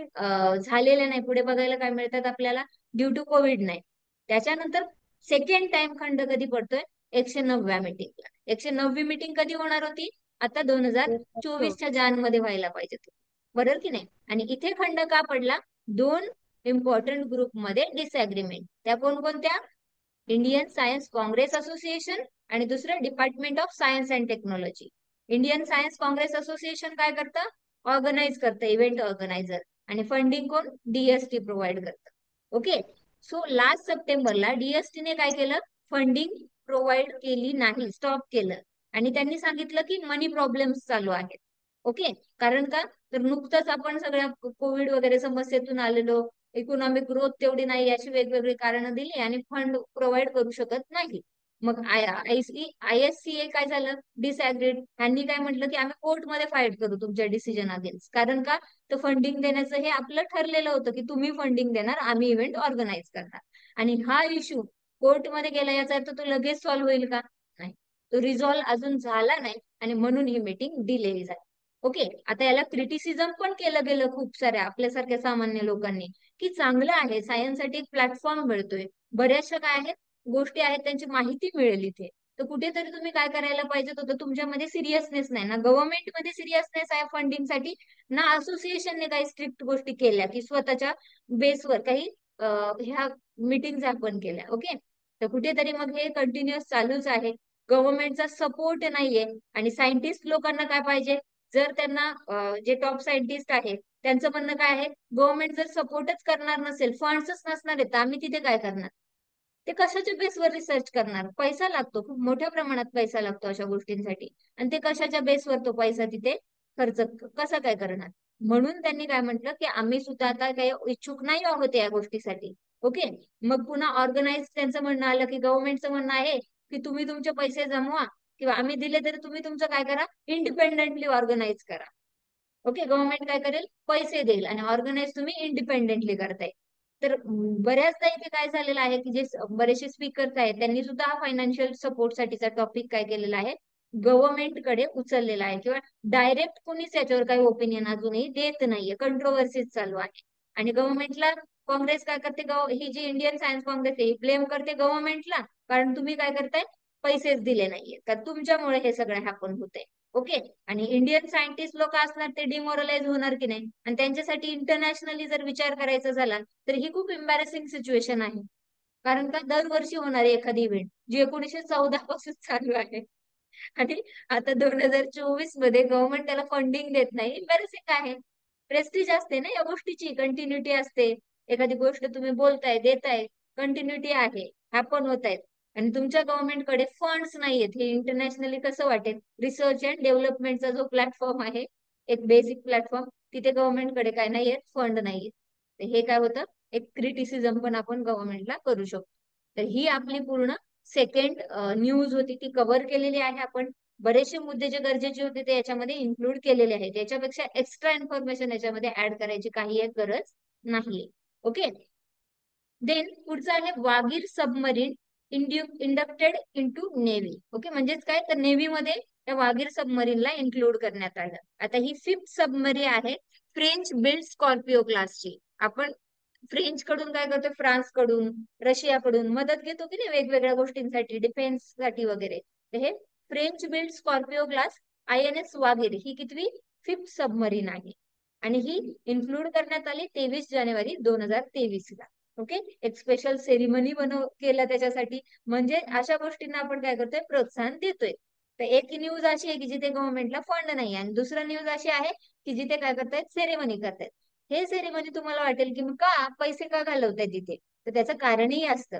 झालेल्या नाही, पुढे बघायला काय मिळतात आपल्याला? Due to COVID-19. त्याच्यानंतर सेकंड टाइम खंड कधी पडतोय? 109व्या मीटिंगला. 109वी मीटिंग कधी होणार होती? आता 2024च्या जान मध्ये व्हायला पाहिजे, बरोबर की नाही? आणि इथे खंड का पडला? 2 इम्पॉर्टंट ग्रुपमध्ये डिसएग्रीमेंट. त्या कोणकोणत्या? इंडियन सायन्स काँग्रेस असोसिएशन आणि दुसरं department of science and technology. Indian science Congress association काय करतं? ऑर्गनाईज करतं, इव्हेंट ऑर्गनायझर. आणि फंडिंग कोण? DST प्रोव्हाइड करतं. ओके. सो लास्ट सप्टेंबरला DST ने काय केलं? फंडिंग प्रोव्हाइड केली नाही, स्टॉप केलं. आणि त्यांनी सांगितलं की मनी प्रॉब्लेम्स चालू आहेत. ओके. कारण का? तर नुकतंच आपण सगळ्या कोविड वगैरे समस्येतून आलेलो, इकॉनॉमिक ग्रोथ तेवढी नाही, अशी वेगवेगळी कारणं दिली आणि फंड प्रोव्हाइड करू शकत नाही. मग ISCA काय झालं? डिसएग्रीड. त्यांनी काय म्हटलं की आम्ही कोर्टमध्ये फाईट करू तुमच्या डिसिजन अगेन्स्ट. कारण का? तर फंडिंग देण्याचं हे आपलं ठरलेलं होतं की तुम्ही फंडिंग देणार, आम्ही इव्हेंट ऑर्गनाईज करणार. आणि हा इश्यू कोर्टमध्ये गेला, याचा अर्थ तो लगेच सॉल्व्ह होईल का? नाही. तो रिझॉल्व्ह अजून झाला नाही आणि म्हणून ही मीटिंग डिले झाली. ओके. आता याला क्रिटिसिझम पण केलं गेलं खूप साऱ्या आपल्यासारख्या सामान्य लोकांनी, की चांगलं आहे, सायन्ससाठी एक प्लॅटफॉर्म मिळतोय, बऱ्याचशा काय आहेत गोष्टी आहेत त्यांची माहिती मिळेल इथे. तर कुठेतरी तुम्ही काय करायला पाहिजे होतं? तुमच्यामध्ये सिरियसनेस नाही ना, गव्हर्नमेंटमध्ये सिरियसनेस आहे फंडिंगसाठी, ना असोसिएशनने काही स्ट्रिक्ट गोष्टी केल्या की स्वतःच्या बेसवर काही ह्या मीटिंग आपण केल्या. ओके. तर कुठेतरी मग हे कंटिन्युअस चालूच आहे. गव्हर्नमेंटचा सपोर्ट नाहीये. आणि सायंटिस्ट लोकांना काय पाहिजे? जर त्यांना जे टॉप सायंटिस्ट आहे त्यांचं म्हणणं काय आहे? गव्हर्नमेंट जर सपोर्टच करणार नसेल, फंड्सच नसणार आहेत, तर आम्ही तिथे काय करणार? ते कशाच्या बेसवर रिसर्च करणार? पैसा लागतो, खूप मोठ्या प्रमाणात पैसा लागतो अशा गोष्टींसाठी. आणि ते कशाच्या बेसवर तो पैसा तिथे खर्च कसा काय करणार? म्हणून त्यांनी काय म्हटलं की आम्ही सुद्धा आता काही इच्छुक नाही आहोत या गोष्टीसाठी. ओके. मग पुन्हा ऑर्गनाईज त्यांचं म्हणणं आलं की गव्हर्नमेंटचं म्हणणं आहे की तुम्ही तुमचे पैसे जमवा, किंवा आम्ही दिले तरी तुम्ही तुमचं काय करा? इंडिपेंडेंटली ऑर्गनाईज करा. ओके. गव्हर्नमेंट काय करेल? पैसे देईल आणि ऑर्गनाईज तुम्ही इंडिपेंडेंटली करताय. तर बऱ्याचदा इथे काय झालेलं आहे की जे बरेचसे स्पीकर्स आहेत त्यांनी सुद्धा हा फायनान्शियल सपोर्टसाठीचा टॉपिक काय केलेला आहे? गव्हर्नमेंटकडे उचललेला आहे, किंवा डायरेक्ट कोणीच याच्यावर काही ओपिनियन अजूनही देत नाहीये. कंट्रोवर्सीज चालू आहे. आणि गव्हर्नमेंटला काँग्रेस काय करते? ही जी इंडियन सायन्स काँग्रेस आहे ब्लेम करते गव्हर्नमेंटला, कारण तुम्ही काय करताय? पैसेच दिले नाहीये, तर तुमच्यामुळे हे सगळं हॅपन होतंय. ओके. आणि इंडियन सायंटिस्ट लोक असणार ते डिमोरलाइज होणार की नाही? आणि त्यांच्यासाठी इंटरनॅशनली जर विचार करायचा झाला तर ही खूप एम्बॅरेसिंग सिच्युएशन आहे. कारण का? दरवर्षी होणारी एखादी इव्हेंट जी 1914 पासून चालू आहे, आणि आता 2024 मध्ये गव्हर्नमेंट त्याला फंडिंग देत नाही. एम्बॅरेसिंग आहे. प्रेस्टिज असते ना या गोष्टीची, कंटिन्युटी असते. एखादी गोष्ट तुम्ही बोलताय, देताय, कंटिन्युटी आहे, हॅपन होत आहेत, आणि तुमच्या गव्हर्नमेंटकडे फंड्स नाहीयेत. हे इंटरनॅशनली कसं वाटेल? रिसर्च अँड डेव्हलपमेंटचा जो प्लॅटफॉर्म आहे, एक बेसिक प्लॅटफॉर्म, तिथे गव्हर्नमेंटकडे काय नाहीये? फंड नाहीये. हे काय होतं? एक क्रिटिसिझम पण आपण गव्हर्नमेंटला करू शकतो. तर ही आपली पूर्ण सेकंड न्यूज होती, ती कव्हर केलेली आहे आपण. बरेचसे मुद्दे जे गरजेचे होते ते याच्यामध्ये इन्क्लूड केलेले आहेत. याच्यापेक्षा एक्स्ट्रा इन्फॉर्मेशन याच्यामध्ये ऍड करायची काही एक गरज नाहीये. ओके. देन पुढचं आहे Vagir submarine inducted into navy. Okay, म्हणजेच काय, तर नेव्ही मध्ये त्या वागीर सबमरीनला इन्क्लूड करण्यात आलं. आता ही 5th सबमरीन आहे फ्रेंच बिल्ड स्कॉर्पिओ क्लासची. आपण फ्रेंच कडून काय करतो, फ्रान्स कडून, रशियाकडून मदत घेतो की नाही वेगवेगळ्या गोष्टींसाठी, डिफेन्स साठी वगैरे. तर हे French build Scorpio class INS Vagir ही कितवी, 5th सबमरीन आहे. आणि ही इन्क्लूड करण्यात आली 23 जानेवारी 2023 ला. ओके, एक स्पेशल सेरिमनी केलं त्याच्यासाठी. म्हणजे अशा गोष्टींना आपण काय करतोय, प्रोत्साहन देतोय. तर एक न्यूज अशी आहे की जिथे गव्हर्नमेंटला फंड नाही, आणि दुसरा न्यूज अशी आहे की जिथे काय करतायत, सेरेमनी करतायत. हे सेरेमनी तुम्हाला वाटेल की मग का पैसे का घालवताय तिथे, तर त्याचं कारणही असतं.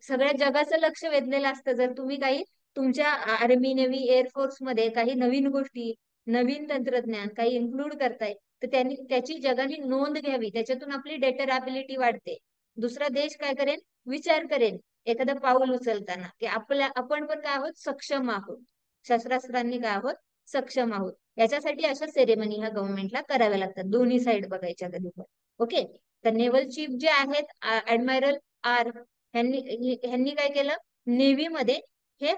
सगळ्या जगाचं लक्ष वेधलेलं असतं. जर तुम्ही काही तुमच्या आर्मी, नेव्ही, एअरफोर्स मध्ये काही नवीन गोष्टी, नवीन तंत्रज्ञान काही इन्क्लूड करताय, तर त्यांनी त्याची जगाने नोंद घ्यावी. त्याच्यातून आपली डेटरॅबिलिटी वाढते. दुसरा देश काय करेल, विचार करेल एखादं पाऊल उचलताना की आपण पण काय आहोत, सक्षम आहोत, शस्त्रास्त्रांनी काय आहोत, सक्षम आहोत. याच्यासाठी अशा सेरेमनी ह्या गव्हर्नमेंटला कराव्या लागतात, दोन्ही साईड बघायच्या कधी पण. ओके. तर नेव्हल चीफ जे आहेत ऍडमायरल आर, ह्यांनी काय केलं, नेव्ही मध्ये हे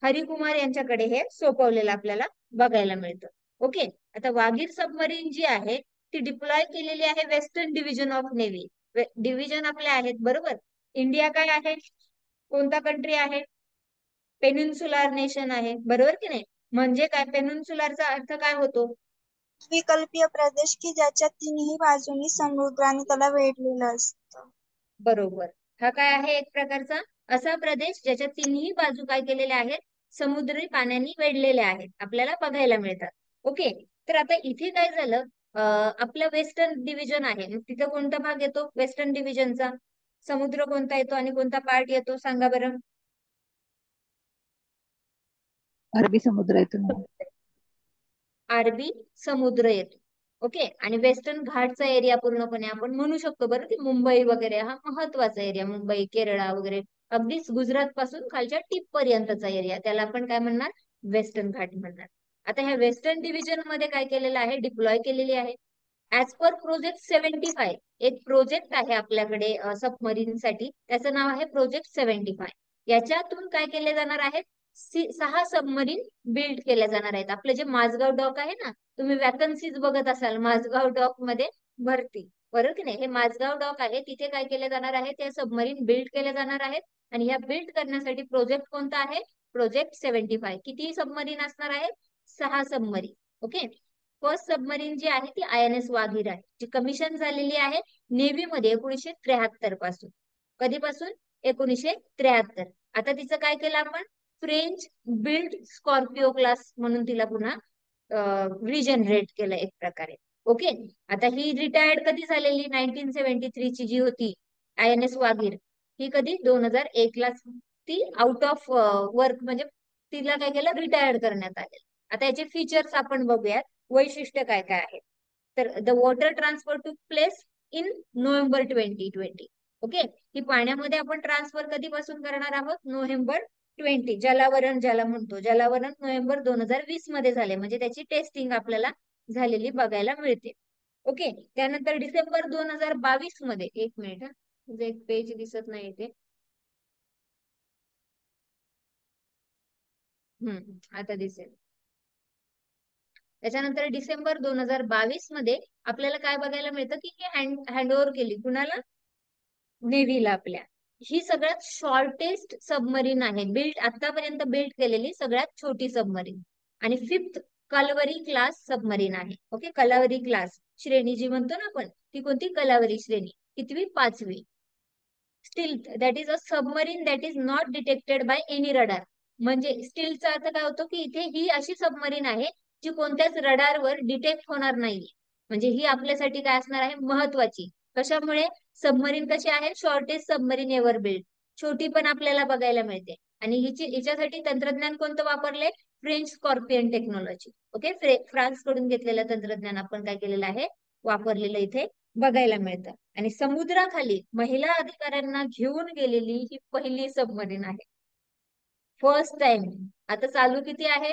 हरिकुमार यांच्याकडे हे सोपवलेलं आपल्याला बघायला मिळतं. ओके. आता वागीर सबमरीन जी आहे ती डिप्लॉय केलेली आहे western division of navy. Division आपले आहेत बरोबर. इंडिया काय आहे, कोणता कंट्री आहे, पेनिन्सुलार नेशन आहे, बरोबर की नाही. म्हणजे काय, पेनिन्सुलारचा अर्थ काय होतो, द्वीपकल्पीय प्रदेश की ज्याच्या तिन्ही बाजूनी समुद्राने त्याला वेढलेलं असतं. बरोबर. हा काय आहे, एक प्रकारचा असा प्रदेश ज्याच्या तिन्ही बाजू काय केलेल्या आहेत, समुद्री पाण्याने वेढलेल्या आहेत, आपल्याला बघायला मिळतात. ओके. तर आता इथे काय झालं, आपलं वेस्टर्न डिव्हिजन आहे, मग तिथं कोणता भाग येतो वेस्टर्न डिव्हिजनचा, समुद्र कोणता येतो आणि कोणता पार्ट येतो, सांगा बरं. अरबी समुद्र येतो ना. अरबी समुद्र येतो. ओके. आणि वेस्टर्न घाटचा एरिया पूर्णपणे आपण म्हणू शकतो बरं, की मुंबई वगैरे हा महत्वाचा एरिया, मुंबई, केरळा वगैरे, अगदीच गुजरात पासून खालच्या टीप पर्यंतचा एरिया, त्याला आपण काय म्हणणार, वेस्टर्न घाट म्हणणार. आता ह्या वेस्टर्न डिव्हिजन मध्ये काय केलेलं आहे, डिप्लॉय केलेली आहे ऍज पर प्रोजेक्ट 75. एक प्रोजेक्ट आहे आपल्याकडे सबमरीन साठी, त्याचं नाव आहे प्रोजेक्ट 75. याच्यातून काय केले जाणार आहेत, 6 सबमरीन बिल्ड केल्या जाणार आहेत. आपलं जे माझगाव डॉक आहे ना, तुम्ही वॅकन्सीज बघत असाल माझगाव डॉक मध्ये भरती, बरोबर की नाही. हे माझगाव डॉक आहे, तिथे काय केले जाणार आहे, त्या सबमरीन बिल्ड केले जाणार आहेत. आणि ह्या बिल्ड करण्यासाठी प्रोजेक्ट कोणता आहे, प्रोजेक्ट 75. किती सबमरीन असणार आहे, 6 सबमरीन. ओके. फर्स्ट सबमरीन जी आहे ती INS वागीर आहे, जी कमिशन झालेली आहे नेव्ही मध्ये 1973 पासून. कधीपासून, 1973. आता तिचं काय केलं आपण, फ्रेंच बिल्ड स्कॉर्पिओ क्लास म्हणून तिला पुन्हा रिजनरेट केलं एक प्रकारे. ओके. आता ही रिटायर्ड कधी झालेली, 1973 ची जी होती INS वागीर, ही कधी 2001 ला ती आउट ऑफ वर्क, म्हणजे तिला काय केलं, रिटायर्ड करण्यात आले. आता याचे फीचर्स आपण बघूयात, वैशिष्ट्य काय काय आहे. तर the water transfer to place in November 2020. Okay. ही पाण्यामध्ये आपण ट्रान्सफर कधीपासून करणार आहोत, नोव्हेंबर 20. जलावरण ज्याला म्हणतो, जलावरण नोव्हेंबर 2020 मध्ये झाले, म्हणजे त्याची टेस्टिंग आपल्याला झालेली बघायला मिळते. ओके. त्यानंतर डिसेंबर 2022 मध्ये, एक मिनिट हा, एक पेज दिसत नाही इथे. आता दिसेल. त्याच्यानंतर डिसेंबर 2022 मध्ये आपल्याला काय बघायला मिळतं की हे हँडओव्हर केली कुणाला, नेव्हीला आपल्या. ही सगळ्यात शॉर्टेस्ट सबमरीन आहे बिल्ड, आतापर्यंत बिल्ड केलेली सगळ्यात छोटी सबमरीन. आणि 5th कलावरी क्लास सबमरीन आहे. ओके. कलावरी क्लास श्रेणी जी म्हणतो ना आपण, ती कोणती, कलावरी श्रेणी, कितवी, 5वी. Stealth that is a submarine that is not detected by any radar. म्हणजे स्टीलचा अर्थ काय होतो की इथे ही अशी सबमरीन आहे जी कोणत्याच रडारवर डिटेक्ट होणार नाही. म्हणजे ही आपल्यासाठी काय असणार आहे, महत्वाची. कशामुळे, सबमरीन कशी आहे, शॉर्टेस्ट सबमरीन एव्हर बिल्ड, छोटी पण आपल्याला बघायला मिळते. आणि हिच्यासाठी तंत्रज्ञान कोणतं वापरले, French scorpion technology. Okay. France कडून घेतलेलं तंत्रज्ञान आपण काय केलेलं आहे, वापरलेलं इथे बघायला मिळतं. आणि समुद्राखाली महिला अधिकाऱ्यांना घेऊन गेलेली ही पहिली सबमरीन आहे. First time. आता चालू किती आहे?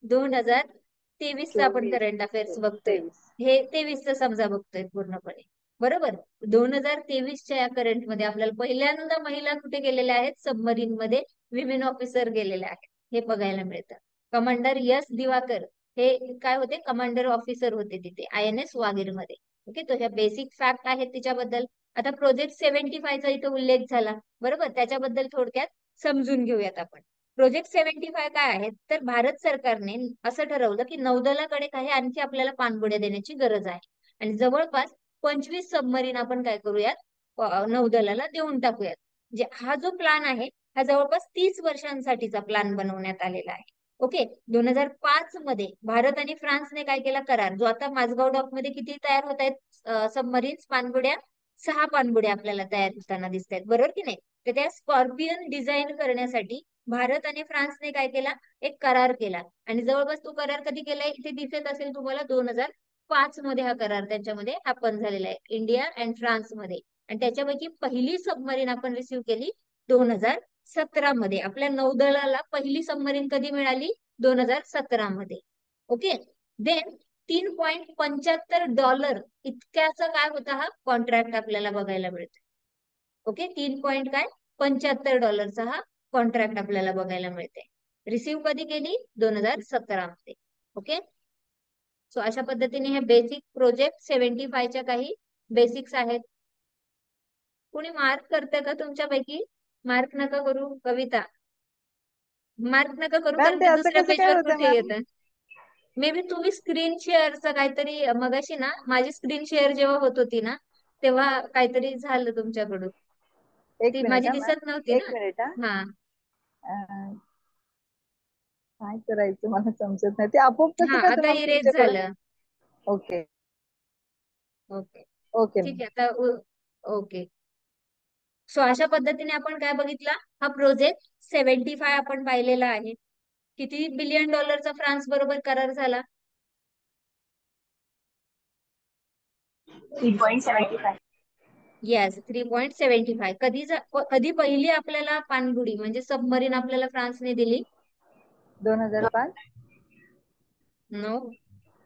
2023चा आपण 24, करंट अफेअर्स बघतोय. 23. हे 23चं समजा बघतोय पूर्णपणे. बरोबर. 2023च्या या करंट मध्ये आपल्याला पहिल्यांदा महिला कुठे गेलेल्या आहेत? सबमरीन मध्ये विमेन ऑफिसर गेलेल्या आहेत. हे बघायला मिळतं. कमांडर यस दिवाकर हे काय होते? कमांडर ऑफिसर होते तिथे INS वागीर मध्ये. ओके. तो ह्या बेसिक फॅक्ट आहेत तिच्याबद्दल. आता प्रोजेक्ट 75चा इथे उल्लेख झाला. बरोबर. त्याच्याबद्दल थोडक्यात समजून घेऊयात आपण. प्रोजेक्ट 75 काय आहेत? तर भारत सरकारने असं ठरवलं की नौदलाकडे काही आणखी आपल्याला पाणबुड्या देण्याची गरज आहे. आणि जवळपास 25 सबमरीन आपण काय करूयात? नौदलाला देऊन टाकूयात. म्हणजे हा जो प्लॅन आहे हा जवळपास 30 वर्षांसाठीचा प्लॅन बनवण्यात आलेला आहे. ओके. 2005 मध्ये भारत आणि फ्रान्सने काय केला करार, जो आता माझगाव डॉक मध्ये किती तयार होत आहेत सबमरीन्स, पाणबुड्या? 6 पाणबुड्या आपल्याला तयार होताना दिसत आहेत. बरोबर की नाही? तर त्या स्कॉर्पियन डिझाईन करण्यासाठी भारत आणि फ्रान्सने काय केला? एक करार केला. आणि जवळपास तो करार कधी केलाय? इथे दिसत असेल तुम्हाला 2005 मध्ये हा करार त्यांच्यामध्ये हॅपन झालेला आहे, इंडिया अँड फ्रान्स मध्ये. आणि त्याच्यापैकी पहिली सबमरीन आपण रिसीव्ह केली 2017 मध्ये. आपल्या नौदलाला पहिली सबमरीन कधी मिळाली? 2017 मध्ये. ओके. देन $3.75 इतक्याचा काय होता हा कॉन्ट्रॅक्ट आपल्याला बघायला मिळतो. ओके. $3.75 हा कॉन्ट्रॅक्ट आपल्याला बघायला मिळते. रिसीव्ह कधी केली? 2017 मध्ये. ओके. सो अशा पद्धतीने हे बेसिक प्रोजेक्ट 75 च्या काही बेसिक्स आहेत. कोणी मार्क करतं का तुमच्यापैकी? मार्क नका करू. कविता मार्क नका करू, मॅम कारण ते ते असं दुसऱ्या कसं काय पेजवर होतं कुठे मॅम? येतं. मे बी तुम्ही स्क्रीन शेअरचं काहीतरी मगाशी ना, माझी स्क्रीन शेअर जेव्हा होत होती ना, तेव्हा काहीतरी झालं तुमच्याकडून. एक ती मिनिट माझी हा मॅम, दिसत नव्हती एक ना. मिनिट हा. हा. काय करायचं मला समजत नाही. ते आपोआप कसं हा काय आता मॅम इरेज तुमच्याकडून? झालं. ओके. ओके. ओके ठीक मॅम. आहे. आता ओके. सो अशा पद्धतीने आपण काय बघितला? हा प्रोजेक्ट 75 आपण पाहिलेला आहे. किती $1 बिलियन फ्रान्स बरोबर करार झाला? 3.75. येस, 3.75. कधी पहिली आपल्याला पाणबुडी म्हणजे सबमरीन आपल्याला फ्रान्सने दिली? 2005. नो.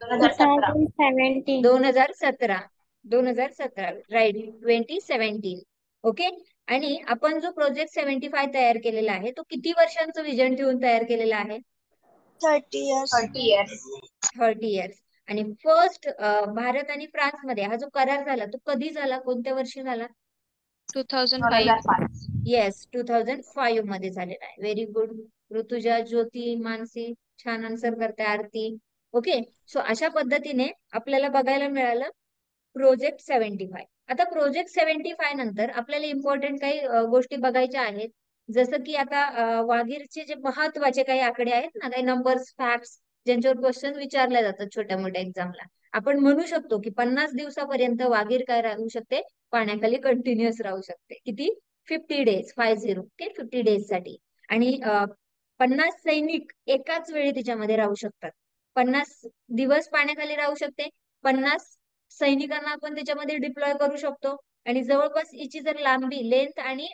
2017. 2017. 2017 राईट. 2017. ओके. आणि आपण जो प्रोजेक्ट 75 तयार केलेला आहे तो किती वर्षांचं विजन ठेवून तयार केलेला आहे? 30 years. 30 इयर्स. आणि फर्स्ट भारत आणि फ्रान्स मध्ये हा जो करार झाला तो कधी झाला? कोणत्या वर्षी झाला? 2005. येस, 2005 मध्ये झालेला आहे. Very good. ऋतुजा, ज्योती, मानसी छान आन्सर करते. आरती. ओके. सो अशा पद्धतीने आपल्याला बघायला मिळालं प्रोजेक्ट 75. आता प्रोजेक्ट 75 नंतर आपल्याला इम्पॉर्टंट काही गोष्टी बघायच्या आहेत. जसं की आता वागीरचे जे महत्वाचे काही आकडे आहेत ना, काही नंबर्स, फॅक्ट्स, ज्यांच्यावर क्वेश्चन विचारले जातात छोट्या मोठ्या एक्झामला. आपण म्हणू शकतो की 50 दिवसापर्यंत वागीर काय राहू शकते? पाण्याखाली कंटिन्युअस राहू शकते. किती? 50 डेज. 50. ओके. 50 डेज साठी. आणि 50 सैनिक एकाच वेळी त्याच्यामध्ये राहू शकतात. 50 दिवस पाण्याखाली राहू शकते. 50 सैनिकांना आपण त्याच्यामध्ये डिप्लॉय करू शकतो. आणि जवळपास हिची जर लांबी, लेंथ आणि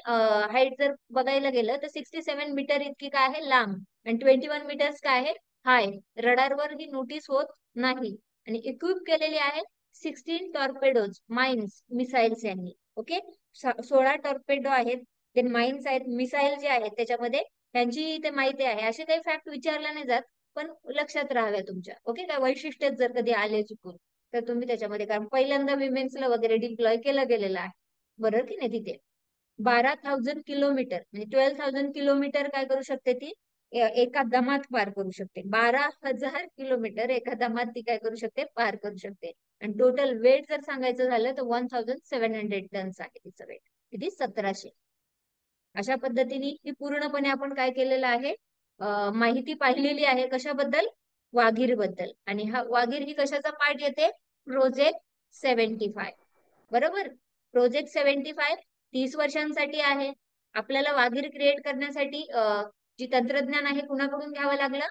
हाईट जर बघायला गेलं तर 67 मीटर इतकी काय आहे? लांब. आणि 21 मीटर्स काय आहे? हाय. रडारवर ही नोटीस होत नाही. आणि इक्विप केलेली आहे 16 टॉर्पेडोज, माइन्स, मिसाइल्स यांनी. ओके. 16 टॉर्पेडो आहेत, ते माइन्स आहेत, मिसाईल जे आहेत त्याच्यामध्ये त्यांची इथे माहिती आहे. असे काही फॅक्ट विचारला नाही जात, पण लक्षात राहाव्या तुमच्या. ओके. काय वैशिष्ट्य जर कधी आले चुकून तर तुम्ही त्याच्यामध्ये, कारण पहिल्यांदा विमेन्सला वगैरे डिप्लॉय केलं गेलेलं आहे. बरोबर की नाही? तिथे 12,000 किलोमीटर म्हणजे 12,000 किलोमीटर काय करू शकते ती? एका दमात पार करू शकते. 12,000 किलोमीटर एका दमात ती काय करू शकते? पार करू शकते. आणि टोटल वेट जर सांगायचं झालं तर 1700 टन्स आहे तिचं वेट. किती? 1700. अशा पद्धतीने ही पूर्णपणे आपण काय केलेलं आहे? माहिती पाहिलेली आहे. कशाबद्दल? वागीर बद्दल. आणि हा वागीर ही कशाचा पार्ट येते? प्रोजेक्ट 75. बरोबर. प्रोजेक्ट 75 30 वर्षांसाठी आहे. आपल्याला वागीर क्रिएट करण्यासाठी जी तंत्रज्ञान आहे कुणाकडून घ्यावं लागलं?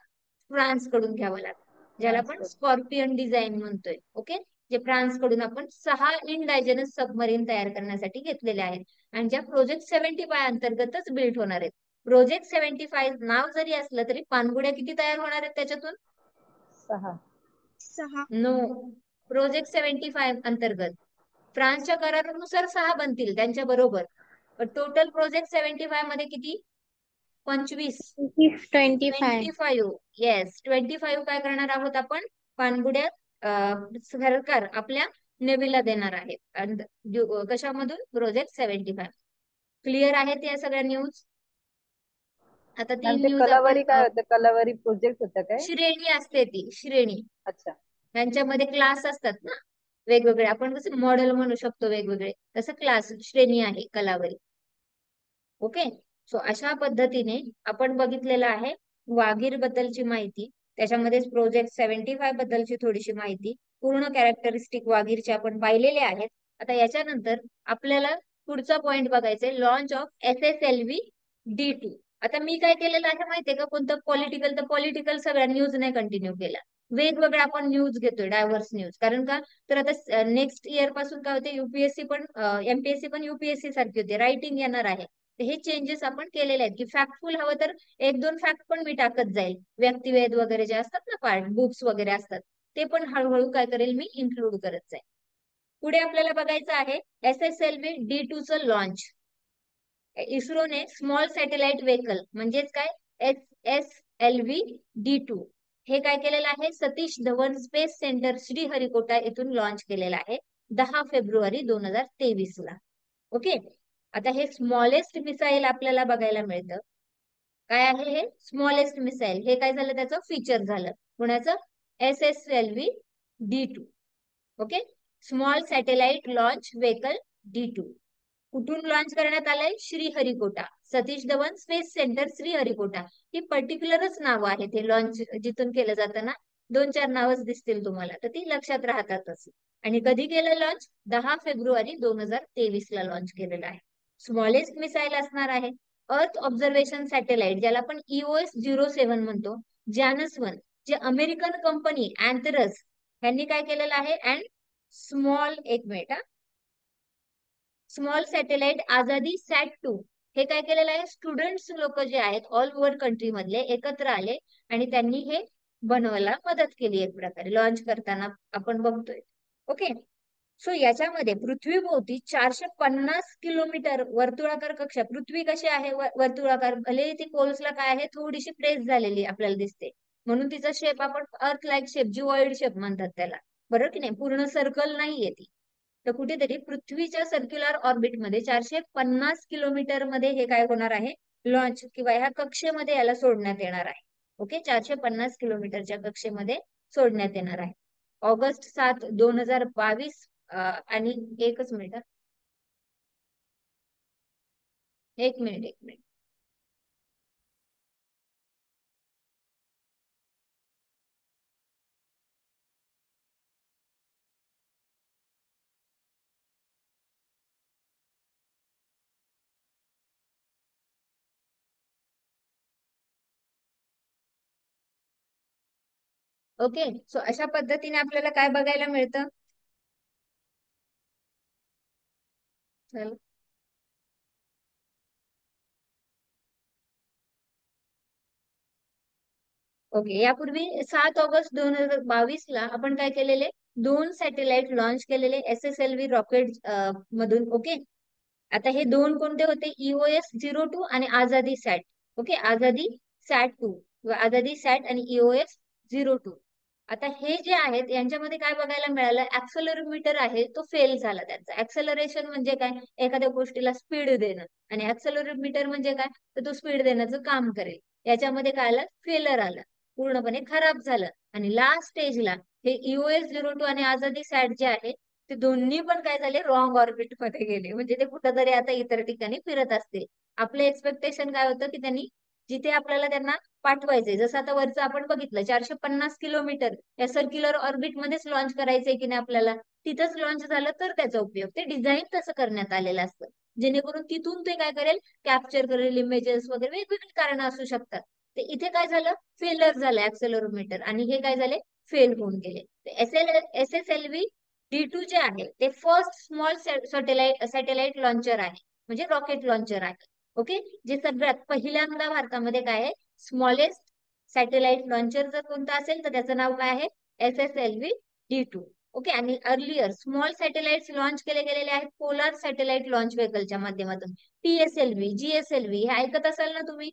फ्रान्स कडून घ्यावं लागलं, ज्याला आपण Transfer. स्कॉर्पियन डिझाईन म्हणतोय. ओके. जे फ्रान्सकडून आपण 6 इंडायजेनस सबमरीन तयार करण्यासाठी घेतलेले आहेत आणि ज्या प्रोजेक्ट 75 अंतर्गतच बिल्ड होणार आहेत. प्रोजेक्ट 75 नाव जरी असलं तरी पाणबुड्या किती तयार होणार आहेत त्याच्यातून? 6. 6. नो, प्रोजेक्ट 75 अंतर्गत फ्रान्सच्या करारानुसार 6 बनतील त्यांच्या बरोबर. टोटल प्रोजेक्ट 75 मध्ये किती? 25. 25. येस, 25 काय करणार आहोत आपण? पाणबुड्या सरकार आपल्या नेव्हीला देणार आहे. कशामधून? प्रोजेक्ट 75. क्लिअर आहेत या सगळ्या न्यूज? आता ती आणि ते न्यूज आपण कलावरी काय होतं? कलावरी प्रोजेक्ट होतं काय? श्रेणी असते, ती श्रेणी. अच्छा. त्यांच्यामध्ये क्लास असतात ना वेगवेगळे, आपण कसं मॉडेल म्हणू शकतो वेगवेगळे, तसं क्लास श्रेणी आहे कलावरी. ओके, सो अशा पद्धतीने आपण बघितलेलं आहे वागीर बद्दलची माहिती, त्याच्यामध्ये प्रोजेक्ट 75 बद्दलची थोडीशी माहिती, पूर्ण कॅरेक्टरिस्टिक वागीरचे आपण पाहिलेले आहेत. आता याच्यानंतर आपल्याला पुढचा पॉइंट बघायचा आहे, लॉन्च ऑफ SSLV D2. आता मी काय केलेलं आहे माहितीये का? कोणतं पॉलिटिकल, तर पॉलिटिकल सगळ्या न्यूज नाही कंटिन्यू केला, वेगवेगळ्या आपण न्यूज घेतोय, डायव्हर्स न्यूज. कारण का? तर आता नेक्स्ट इयर पासून काय होते, युपीएससी पण MPSC पण UPSC सारखी होते, रायटिंग येणार आहे. तर हे चेंजेस आपण केलेले आहेत की फॅक्टफुल हवं तर 1-2 फॅक्ट पण मी टाकत जाईल, व्यक्तिवेद वगैरे जे असतात ना, पार्ट बुक्स वगैरे असतात, ते पण हळूहळू काय करेल मी इन्क्लूड करत जाईल. पुढे आपल्याला बघायचं आहे SSLV D2 चं लॉन्च. इस्रोने स्मॉल सॅटेलाइट व्हेकल म्हणजेच काय, SSLV D2 हे काय केलेलं आहे, सतीश धवन स्पेस सेंटर श्रीहरिकोटा येथून लॉन्च केलेलं आहे 10 फेब्रुवारी 2023 ला. ओके, आता हे स्मॉलेस्ट मिसाईल आपल्याला बघायला मिळतं. काय आहे हे स्मॉलेस्ट मिसाईल? हे काय झालं, त्याचं फीचर झालं कोणाचं? SSLV D2. Okay, small satellite launch vehicle D2 कुठून लॉन्च करण्यात आलंय? Sriharikota, Satish Dhawan space centre Sriharikota. ही पर्टिक्युलरच नावं आहेत, हे लॉन्च जिथून केलं जातं ना, 2-4 नावच दिसतील तुम्हाला, तर ती लक्षात राहतातच. आणि कधी केलं लॉन्च? 10 फेब्रुवारी 2023 ला लॉन्च केलेलं आहे. स्मॉलेस्ट मिसाईल असणार आहे. अर्थ ऑब्झर्वेशन सॅटेलाइट, ज्याला आपण EOS-07 म्हणतो, JANUS-1, जे अमेरिकन कंपनी अँथरस यांनी काय केलेलं आहे, अँड स्मॉल, एक मिनिट, स्मॉल सॅटेलाइट आझादी SAT-2 हे काय केलेलं आहे, स्टुडंट्स लोक जे आहेत ऑल ओव्हर कंट्री मधले एकत्र आले आणि त्यांनी हे बनवायला मदत केली, एक प्रकारे लॉन्च करताना आपण बघतोय. ओके, सो याच्यामध्ये पृथ्वीभोवती 450 किलोमीटर वर्तुळाकार कक्षा, पृथ्वी कशी आहे वर्तुळाकार, भले ती पोल्सला काय आहे, थोडीशी प्रेस झालेली आपल्याला दिसते, म्हणून तिचा शेप आपण अर्थ लाईक शेप, जिओइड शेप म्हणतात त्याला, बरोबर की नाही? पूर्ण सर्कल नाहीये ती. तर कुठेतरी पृथ्वीच्या सर्क्युलर ऑर्बिटमध्ये 450 किलोमीटर मध्ये हे काय होणार आहे, लॉन्च, किंवा ह्या कक्षेमध्ये याला सोडण्यात येणार आहे. ओके, 450 किलोमीटरच्या कक्षेमध्ये सोडण्यात येणार आहे. ऑगस्ट 7, 2022 आणि एकच मिनिट, एक मिनिट. ओके, सो अशा पद्धतीने आपल्याला काय बघायला मिळतं? चल, ओके, यापूर्वी 7 ऑगस्ट 2022 ला आपण काय केलेले, 2 सॅटेलाइट लॉन्च केलेले SSLV रॉकेट मधून. ओके, आता हे 2 कोणते होते? EOS-02 आणि आझादी सॅट. ओके, आझादी SAT-2 किंवा आझादी सॅट आणि EOS-02. आता हे जे आहेत यांच्यामध्ये काय बघायला मिळालं, ऍक्सेलरोमीटर आहे तो फेल झाला त्यांचा. ऍक्सेलरेशन म्हणजे काय, एखाद्या गोष्टीला स्पीड देणं, आणि ऍक्सेलरोमीटर म्हणजे काय, तर तो स्पीड देण्याचं काम करेल. याच्यामध्ये काय आलं, फेलर आलं, पूर्णपणे खराब झालं. आणि लास्ट स्टेजला हे EOS-02 आणि आझादी सॅट जे आहे ते दोन्ही पण काय झाले, रॉंग ऑर्बिट मध्ये गेले, म्हणजे ते कुठंतरी आता इतर ठिकाणी फिरत असतील. आपलं एक्सपेक्टेशन काय होतं की त्यांनी जिथे आपल्याला त्यांना पाठवायचंय, जसं आता वरचं आपण बघितलं 450 किलोमीटर या सर्क्युलर ऑर्बिट मध्येच लॉन्च करायचंय की नाही आपल्याला, तिथंच लॉन्च झालं तर त्याचा उपयोग. ते डिझाईन तसं करण्यात आलेलं असतं, जेणेकरून तिथून ते काय करेल, कॅप्चर करेल इमेजेस वगैरे, वेगवेगळी कारण असू शकतात. ते इथे काय झालं, फेलर झालं ऍक्सेलरोमीटर, आणि हे काय झाले, फेल होऊन गेले. SSLV D2 जे आहे ते फर्स्ट स्मॉल सॅटेलाइट लॉन्चर आहे, म्हणजे रॉकेट लॉन्चर आहे. ओके, जे सगळ्यात पहिल्यांदा भारतामध्ये काय आहे, स्मॉलेस्ट सॅटेलाइट लॉन्चर जर कोणतं असेल तर त्याचं नाव काय आहे, SSLV D2. ओके, आणि अर्लियर स्मॉल सॅटेलाइट्स लॉन्च केले गेलेले आहेत पोलार सॅटेलाइट लॉन्च व्हेकलच्या माध्यमातून. PSLV, GSLV हे ऐकत असाल ना तुम्ही.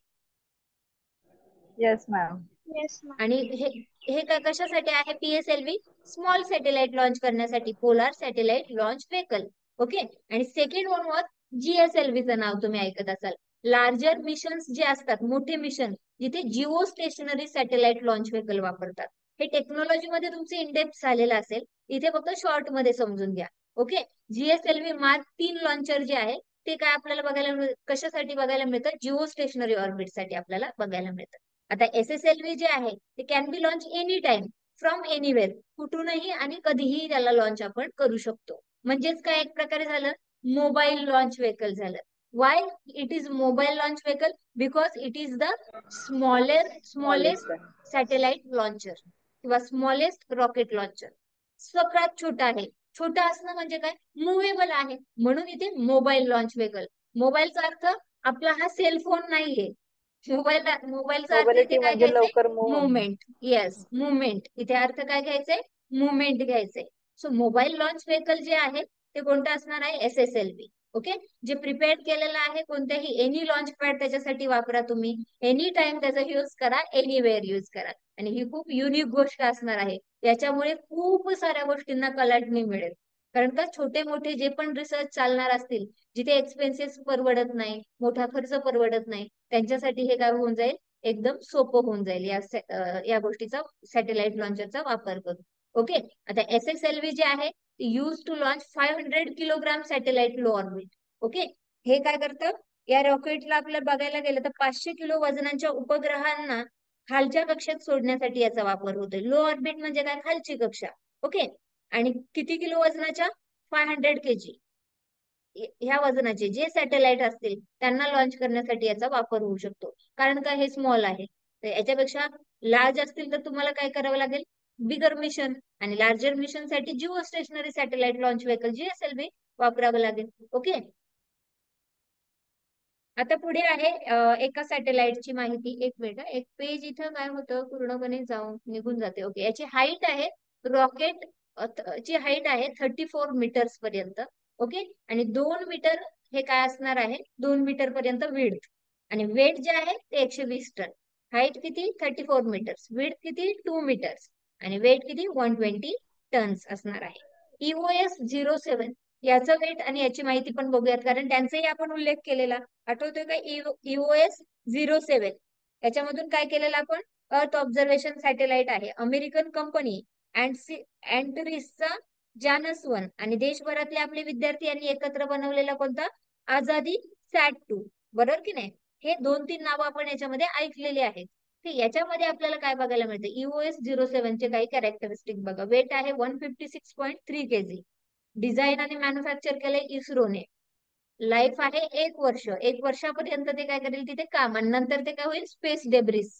Yes ma'am. Yes, ma'am. आणि हे हे काय कशासाठी आहे, PSLV स्मॉल सॅटेलाइट लॉन्च करण्यासाठी, polar satellite launch vehicle. Okay, आणि सेकंड वन वर GSLVचं नाव तुम्ही ऐकत असाल. लार्जर मिशन्स जे असतात, मोठे मिशन जिथे geo stationary satellite launch vehicle वापरतात. हे टेक्नॉलॉजी मध्ये तुमचे इंडेप्थ झालेलं असेल, इथे फक्त शॉर्ट मध्ये समजून घ्या. ओके, GSLV मार्क 3 लॉन्चर जे आहे ते काय आपल्याला बघायला कशासाठी बघायला मिळतं, जिओ स्टेशनरी ऑर्बिट साठी आपल्याला बघायला मिळतं. आता SSLV जे आहे ते can be launch any time from anywhere, कुठूनही आणि कधीही त्याला लॉन्च आपण करू शकतो. म्हणजेच काय, एक प्रकारे झालं मोबाईल लॉन्च व्हेकल झालं. Why it is mobile launch vehicle, because it is the smallest satellite launcher किंवा स्मॉलेस्ट रॉकेट लॉन्चर. सगळ्यात छोटा आहे. छोटा असणं म्हणजे काय, मुव्हेबल आहे, म्हणून इथे मोबाईल लॉन्च व्हेकल. मोबाईलचा अर्थ आपला हा सेलफोन नाहीये. मोबाईलचा अर्थ इथे मोबिलिटी काय म्हणजे घ्यायचंय, लवकर मूव्ह होणं. मुवमेंट. Yes, movement. इथे अर्थ काय घ्यायचंय, मुवमेंट घ्यायचंय. सो मोबाईल लॉन्च व्हेकल जे आहे ते कोणतं असणार आहे, SSLV. ओके, जे प्रिपेअर केलेलं आहे, कोणत्याही एनी लॉन्च पॅड त्याच्यासाठी वापरा तुम्ही, एनी टाइम त्याचा यूज करा, एनीवेअर यूज करा. आणि ही खूप युनिक गोष्ट असणार आहे, याच्यामुळे खूप साऱ्या गोष्टींना कलाटणी मिळेल. कारण का छोटे मोठे जे पण रिसर्च चालणार असतील, जिथे एक्सपेन्सेस परवडत नाही, मोठा खर्च परवडत नाही, त्यांच्यासाठी हे काय होऊन जाईल, एकदम सोपं होऊन जाईल या गोष्टीचा, सॅटेलाइट लॉन्चरचा वापर करून. ओके, आता SSLV जे आहे use to launch 500 kilogram satellite low orbit. Okay, हे काय करतं, या रॉकेटला आपल्याला बघायला गेलं तर 500 किलो वजनाच्या उपग्रहांना खालच्या कक्षेत सोडण्यासाठी याचा वापर होतोय. लो ऑर्बिट म्हणजे काय, खालची कक्षा. ओके, आणि किती किलो वजनाच्या, 500 kg ह्या वजनाचे जे सॅटेलाइट असतील त्यांना लॉन्च करण्यासाठी याचा वापर होऊ शकतो. कारण का, हे स्मॉल आहे, तर याच्यापेक्षा लार्ज असतील तर तुम्हाला काय करावं लागेल, बिगर मिशन. आणि लार्जर मिशन साठी geo stationary satellite launch vehicle GSLV वापरावं लागेल. ओके, आता पुढे आहे एका सॅटेलाइटची माहिती. एक मिनिट, एक पेज इथं काय होतं, पूर्णपणे जाऊन निघून जाते. ओके, याची हाईट आहे, रॉकेट ची हाईट आहे 34 मीटर्स पर्यंत. ओके, आणि 2 मीटर हे काय असणार आहे, 2 मीटर पर्यंत विड्थ. आणि वेट जे आहे ते 120 टन. हाईट किती, 34 मीटर्स, विड्थ किती, 2 मीटर्स, आणि वेट किती, 120 टन्स असणार आहे. EOS 07 याचं वेट आणि याची माहिती पण बघूयात, कारण त्यांचाही आपण उल्लेख केलेला आठवतोय का, EOS 07. याच्यामधून काय केलेलं आपण, अर्थ ऑब्झर्वेशन सॅटेलाइट आहे, अमेरिकन कंपनी अँटरिसचा JANUS-1 आणि देशभरातले आपले विद्यार्थी यांनी एकत्र बनवलेला कोणता, आझादी SAT-2, बरोबर की नाही. हे 2-3 नावं आपण याच्यामध्ये ऐकलेली आहेत. याच्यामध्ये आपल्याला काय बघायला मिळतं, EOS 07 चे काही कॅरेक्टरिस्टिक बघा. वेट आहे 156.3 kg. डिझाईन आणि मॅन्युफॅक्चर केलंय इस्रोने. लाईफ आहे 1 वर्ष. 1 वर्षापर्यंत ते काय करेल तिथे काम, आणि नंतर ते काय होईल, स्पेस डेब्रिस,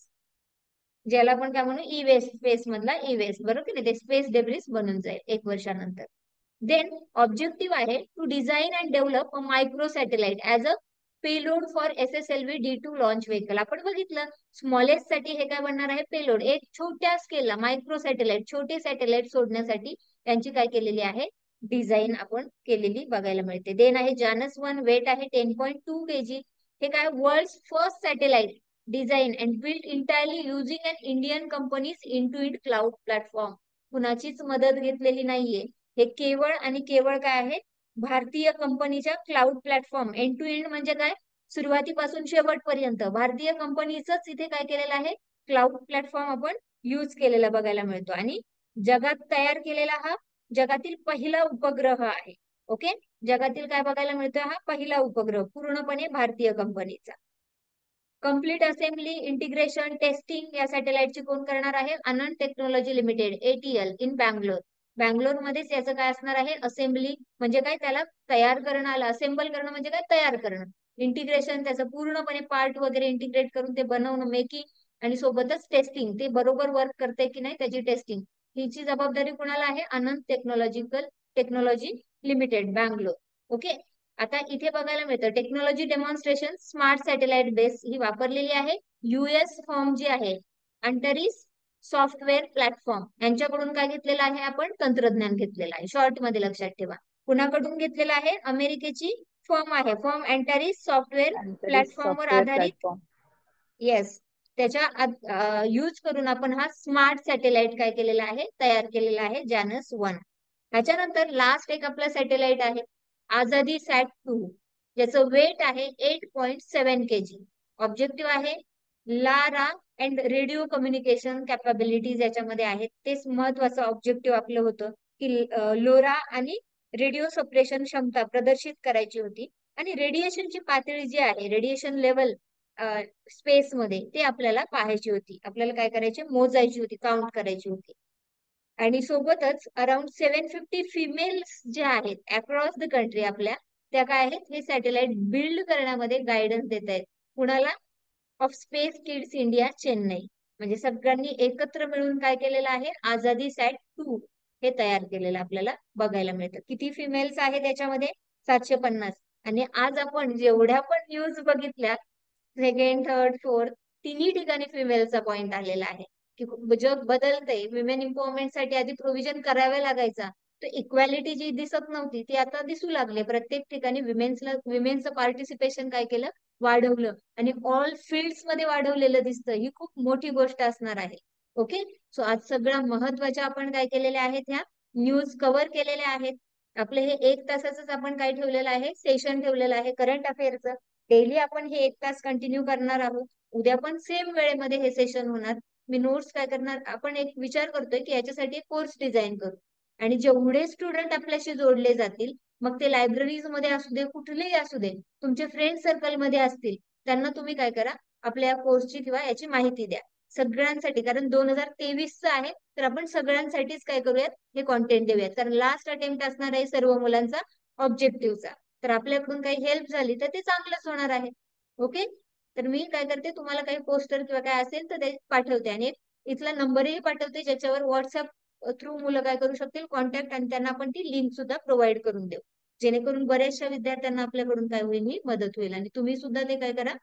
ज्याला आपण काय म्हणू, ई वेस्ट, स्पेस मधला ई वेस्ट, बरोबर की नाही, ते स्पेस डेब्रिस बनून जाईल 1 वर्षानंतर. देन ऑब्जेक्टिव्ह आहे to design and develop a micro satellite as a payload for SSLV D2 launch vehicle. आपण बघितलं स्मॉलेस्ट साठी हे काय बनणार आहे, पेलोड. एक छोट्या स्केलला मायक्रो सॅटेलाइट, छोटे सॅटेलाइट सोडण्यासाठी त्यांची काय केलेली आहे, डिझाईन आपण केलेली बघायला मिळते. देन आहे JANUS-1, वेट आहे 10.2 kg. हे काय, world first satellite design and build entirely using an Indian companies Intuit cloud platform. कुणाचीच मदत घेतलेली नाहीये, हे केवळ आणि केवळ काय आहे, भारतीय कंपनीच्या cloud platform. End to end म्हणजे काय, सुरुवातीपासून शेवटपर्यंत भारतीय कंपनीचंच इथे काय केलेलं आहे, क्लाउड प्लॅटफॉर्म आपण यूज केलेला बघायला मिळतो. आणि जगात तयार केलेला हा जगातील पहिला उपग्रह आहे. ओके, जगातील काय बघायला मिळतोय, हा पहिला उपग्रह पूर्णपणे भारतीय कंपनीचा. कम्प्लीट असेंबली, इंटिग्रेशन, टेस्टिंग या सॅटेलाइटची कोण करणार आहे, Anant technology limited ATL in Bangalore. Bangalore मध्येच याचं काय असणार आहे, असेंबली म्हणजे काय, त्याला तयार करणं आलं, असेंबल करणं म्हणजे काय, तयार करणं. इंटिग्रेशन त्याचं पूर्णपणे पार्ट वगैरे इंटिग्रेट करून ते बनवणं, मेकिंग, आणि सोबतच टेस्टिंग, ते बरोबर वर्क करते की नाही त्याची टेस्टिंग, हिची जबाबदारी कोणाला आहे, Anant technological technology limited Bangalore. Okay, आता इथे बघायला मिळतं technology demonstration smart satellite base ही वापरलेली आहे. US फॉर्म जी आहे अंटरीस सॉफ्टवेअर प्लॅटफॉर्म यांच्याकडून काय घेतलेलं आहे आपण तंत्रज्ञान घेतलेलं आहे. शॉर्ट मध्ये लक्षात ठेवा. कुणाकडून घेतलेलं आहे अमेरिकेची फॉर्म आहे. फॉर्म अँटरीस सॉफ्टवेअर प्लॅटफॉर्मवर सॉफ्टवेअर आधारित. प्लॅटफॉर्म. येस, त्याच्या यूज करून आपण हा स्मार्ट सॅटेलाइट काय केलेला आहे तयार केलेला आहे JANUS-1. त्याच्यानंतर लास्ट एक आपला सॅटेलाइट आहे आझादी सॅट-2 ज्याचं वेट आहे 8.7 kg. ऑब्जेक्टिव्ह आहे Lara and radio communication capabilities याच्यामध्ये आहेत. तेच महत्वाचं ऑब्जेक्टिव्ह आपलं होतं की लोरा आणि रेडिओ सप्रेशन क्षमता प्रदर्शित करायची होती आणि रेडिएशनची पातळी जी आहे रेडिएशन लेवल स्पेस मध्ये ते आपल्याला पाहायची होती. आपल्याला काय करायचे मोजायची होती, काउंट करायची होती. आणि सोबतच अराउंड 750 फिमेल्स जे आहेत अक्रॉस द कंट्री आपल्या त्या काय आहेत हे सॅटेलाइट बिल्ड करण्यामध्ये गायडन्स देत आहेत. कुणाला? Of space kids India Chennai. म्हणजे सगळ्यांनी एकत्र मिळून काय केलेलं आहे आझादी सॅट-2 हे तयार केलेलं आपल्याला बघायला मिळतं. किती फिमेल्स आहेत त्याच्यामध्ये? 750. आणि आज आपण जेवढ्या पण न्यूज बघितल्या सेकंड, थर्ड, फोर्थ तिन्ही ठिकाणी फिमेलचा पॉइंट आलेला आहे की जग बदलतंय. विमेन एम्पॉवरमेंट साठी आधी प्रोव्हिजन करावे लागायचा, तर इक्वॅलिटी जी दिसत नव्हती ती आता दिसू लागले. प्रत्येक ठिकाणी विमेन्सचं पार्टिसिपेशन काय केलं वाढवलं आणि ऑल फील्ड्स मध्ये वाढवलेलं दिसतं. ही खूप मोठी गोष्ट असणार आहे. ओके, सो आज सगळ्या महत्वाच्या आपण काय केलेल्या आहेत ह्या न्यूज कव्हर केलेल्या आहेत. आपलं हे 1 तासाच आपण काय ठेवलेलं आहे सेशन ठेवलेलं आहे करंट अफेअरचं. डेली आपण हे 1 तास कंटिन्यू करणार आहोत. उद्या पण सेम वेळेमध्ये हे सेशन होणार. मी नोट्स काय करणार आपण एक विचार करतोय की याच्यासाठी एक कोर्स डिझाईन करू आणि जेवढे स्टुडंट आपल्याशी जोडले जातील मग ते लायब्ररीज मध्ये असू दे कुठलेही असू दे तुमचे फ्रेंड सर्कल मध्ये असतील त्यांना तुम्ही काय करा आपल्या या कोर्सची किंवा याची माहिती द्या सगळ्यांसाठी. कारण 2023च आहे तर आपण सगळ्यांसाठीच काय करूयात हे कॉन्टेंट देऊयात. कारण लास्ट अटेम्प्ट असणार आहे सर्व मुलांचा ऑब्जेक्टिव्हचा. तर आपल्याकडून काही हेल्प झाली तर ते चांगलंच होणार आहे. ओके, तर मी काय करते तुम्हाला काही पोस्टर किंवा काय असेल तर ते पाठवते आणि इथला नंबरही पाठवते ज्याच्यावर व्हॉट्सअप थ्रू मुलं काय करू शकतील कॉन्टॅक्ट आणि त्यांना आपण ती लिंक सुद्धा प्रोव्हाइड करून देऊ जेणेकरून बऱ्याचशा विद्यार्थ्यांना आपल्याकडून काय होईल ही मदत होईल आणि तुम्ही सुद्धा ते काय करा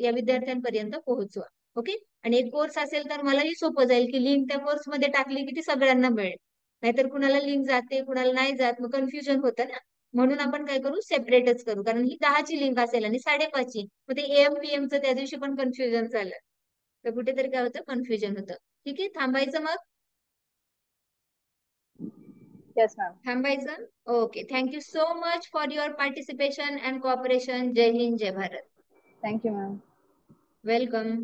या विद्यार्थ्यांपर्यंत पोहोचवा. ओके, आणि एक कोर्स असेल तर मलाही सोपं जाईल की लिंक त्या कोर्स मध्ये टाकली की ती सगळ्यांना मिळेल. नाहीतर कुणाला लिंक जाते कुणाला नाही जात मग कन्फ्युजन होतं ना. म्हणून आपण काय करू सेपरेटच करू कारण ही 10ची लिंक असेल आणि 5:30ची मग ते AM PM चं त्या दिवशी पण कन्फ्युजन झालं तर कुठेतरी काय होतं कन्फ्युजन होतं. ठीक आहे, थांबायचं मग. Yes ma'am. थांबायचं. Okay, thank you so much for your participation and cooperation. जय हिंद, जय भारत. Thank you ma'am. वेलकम.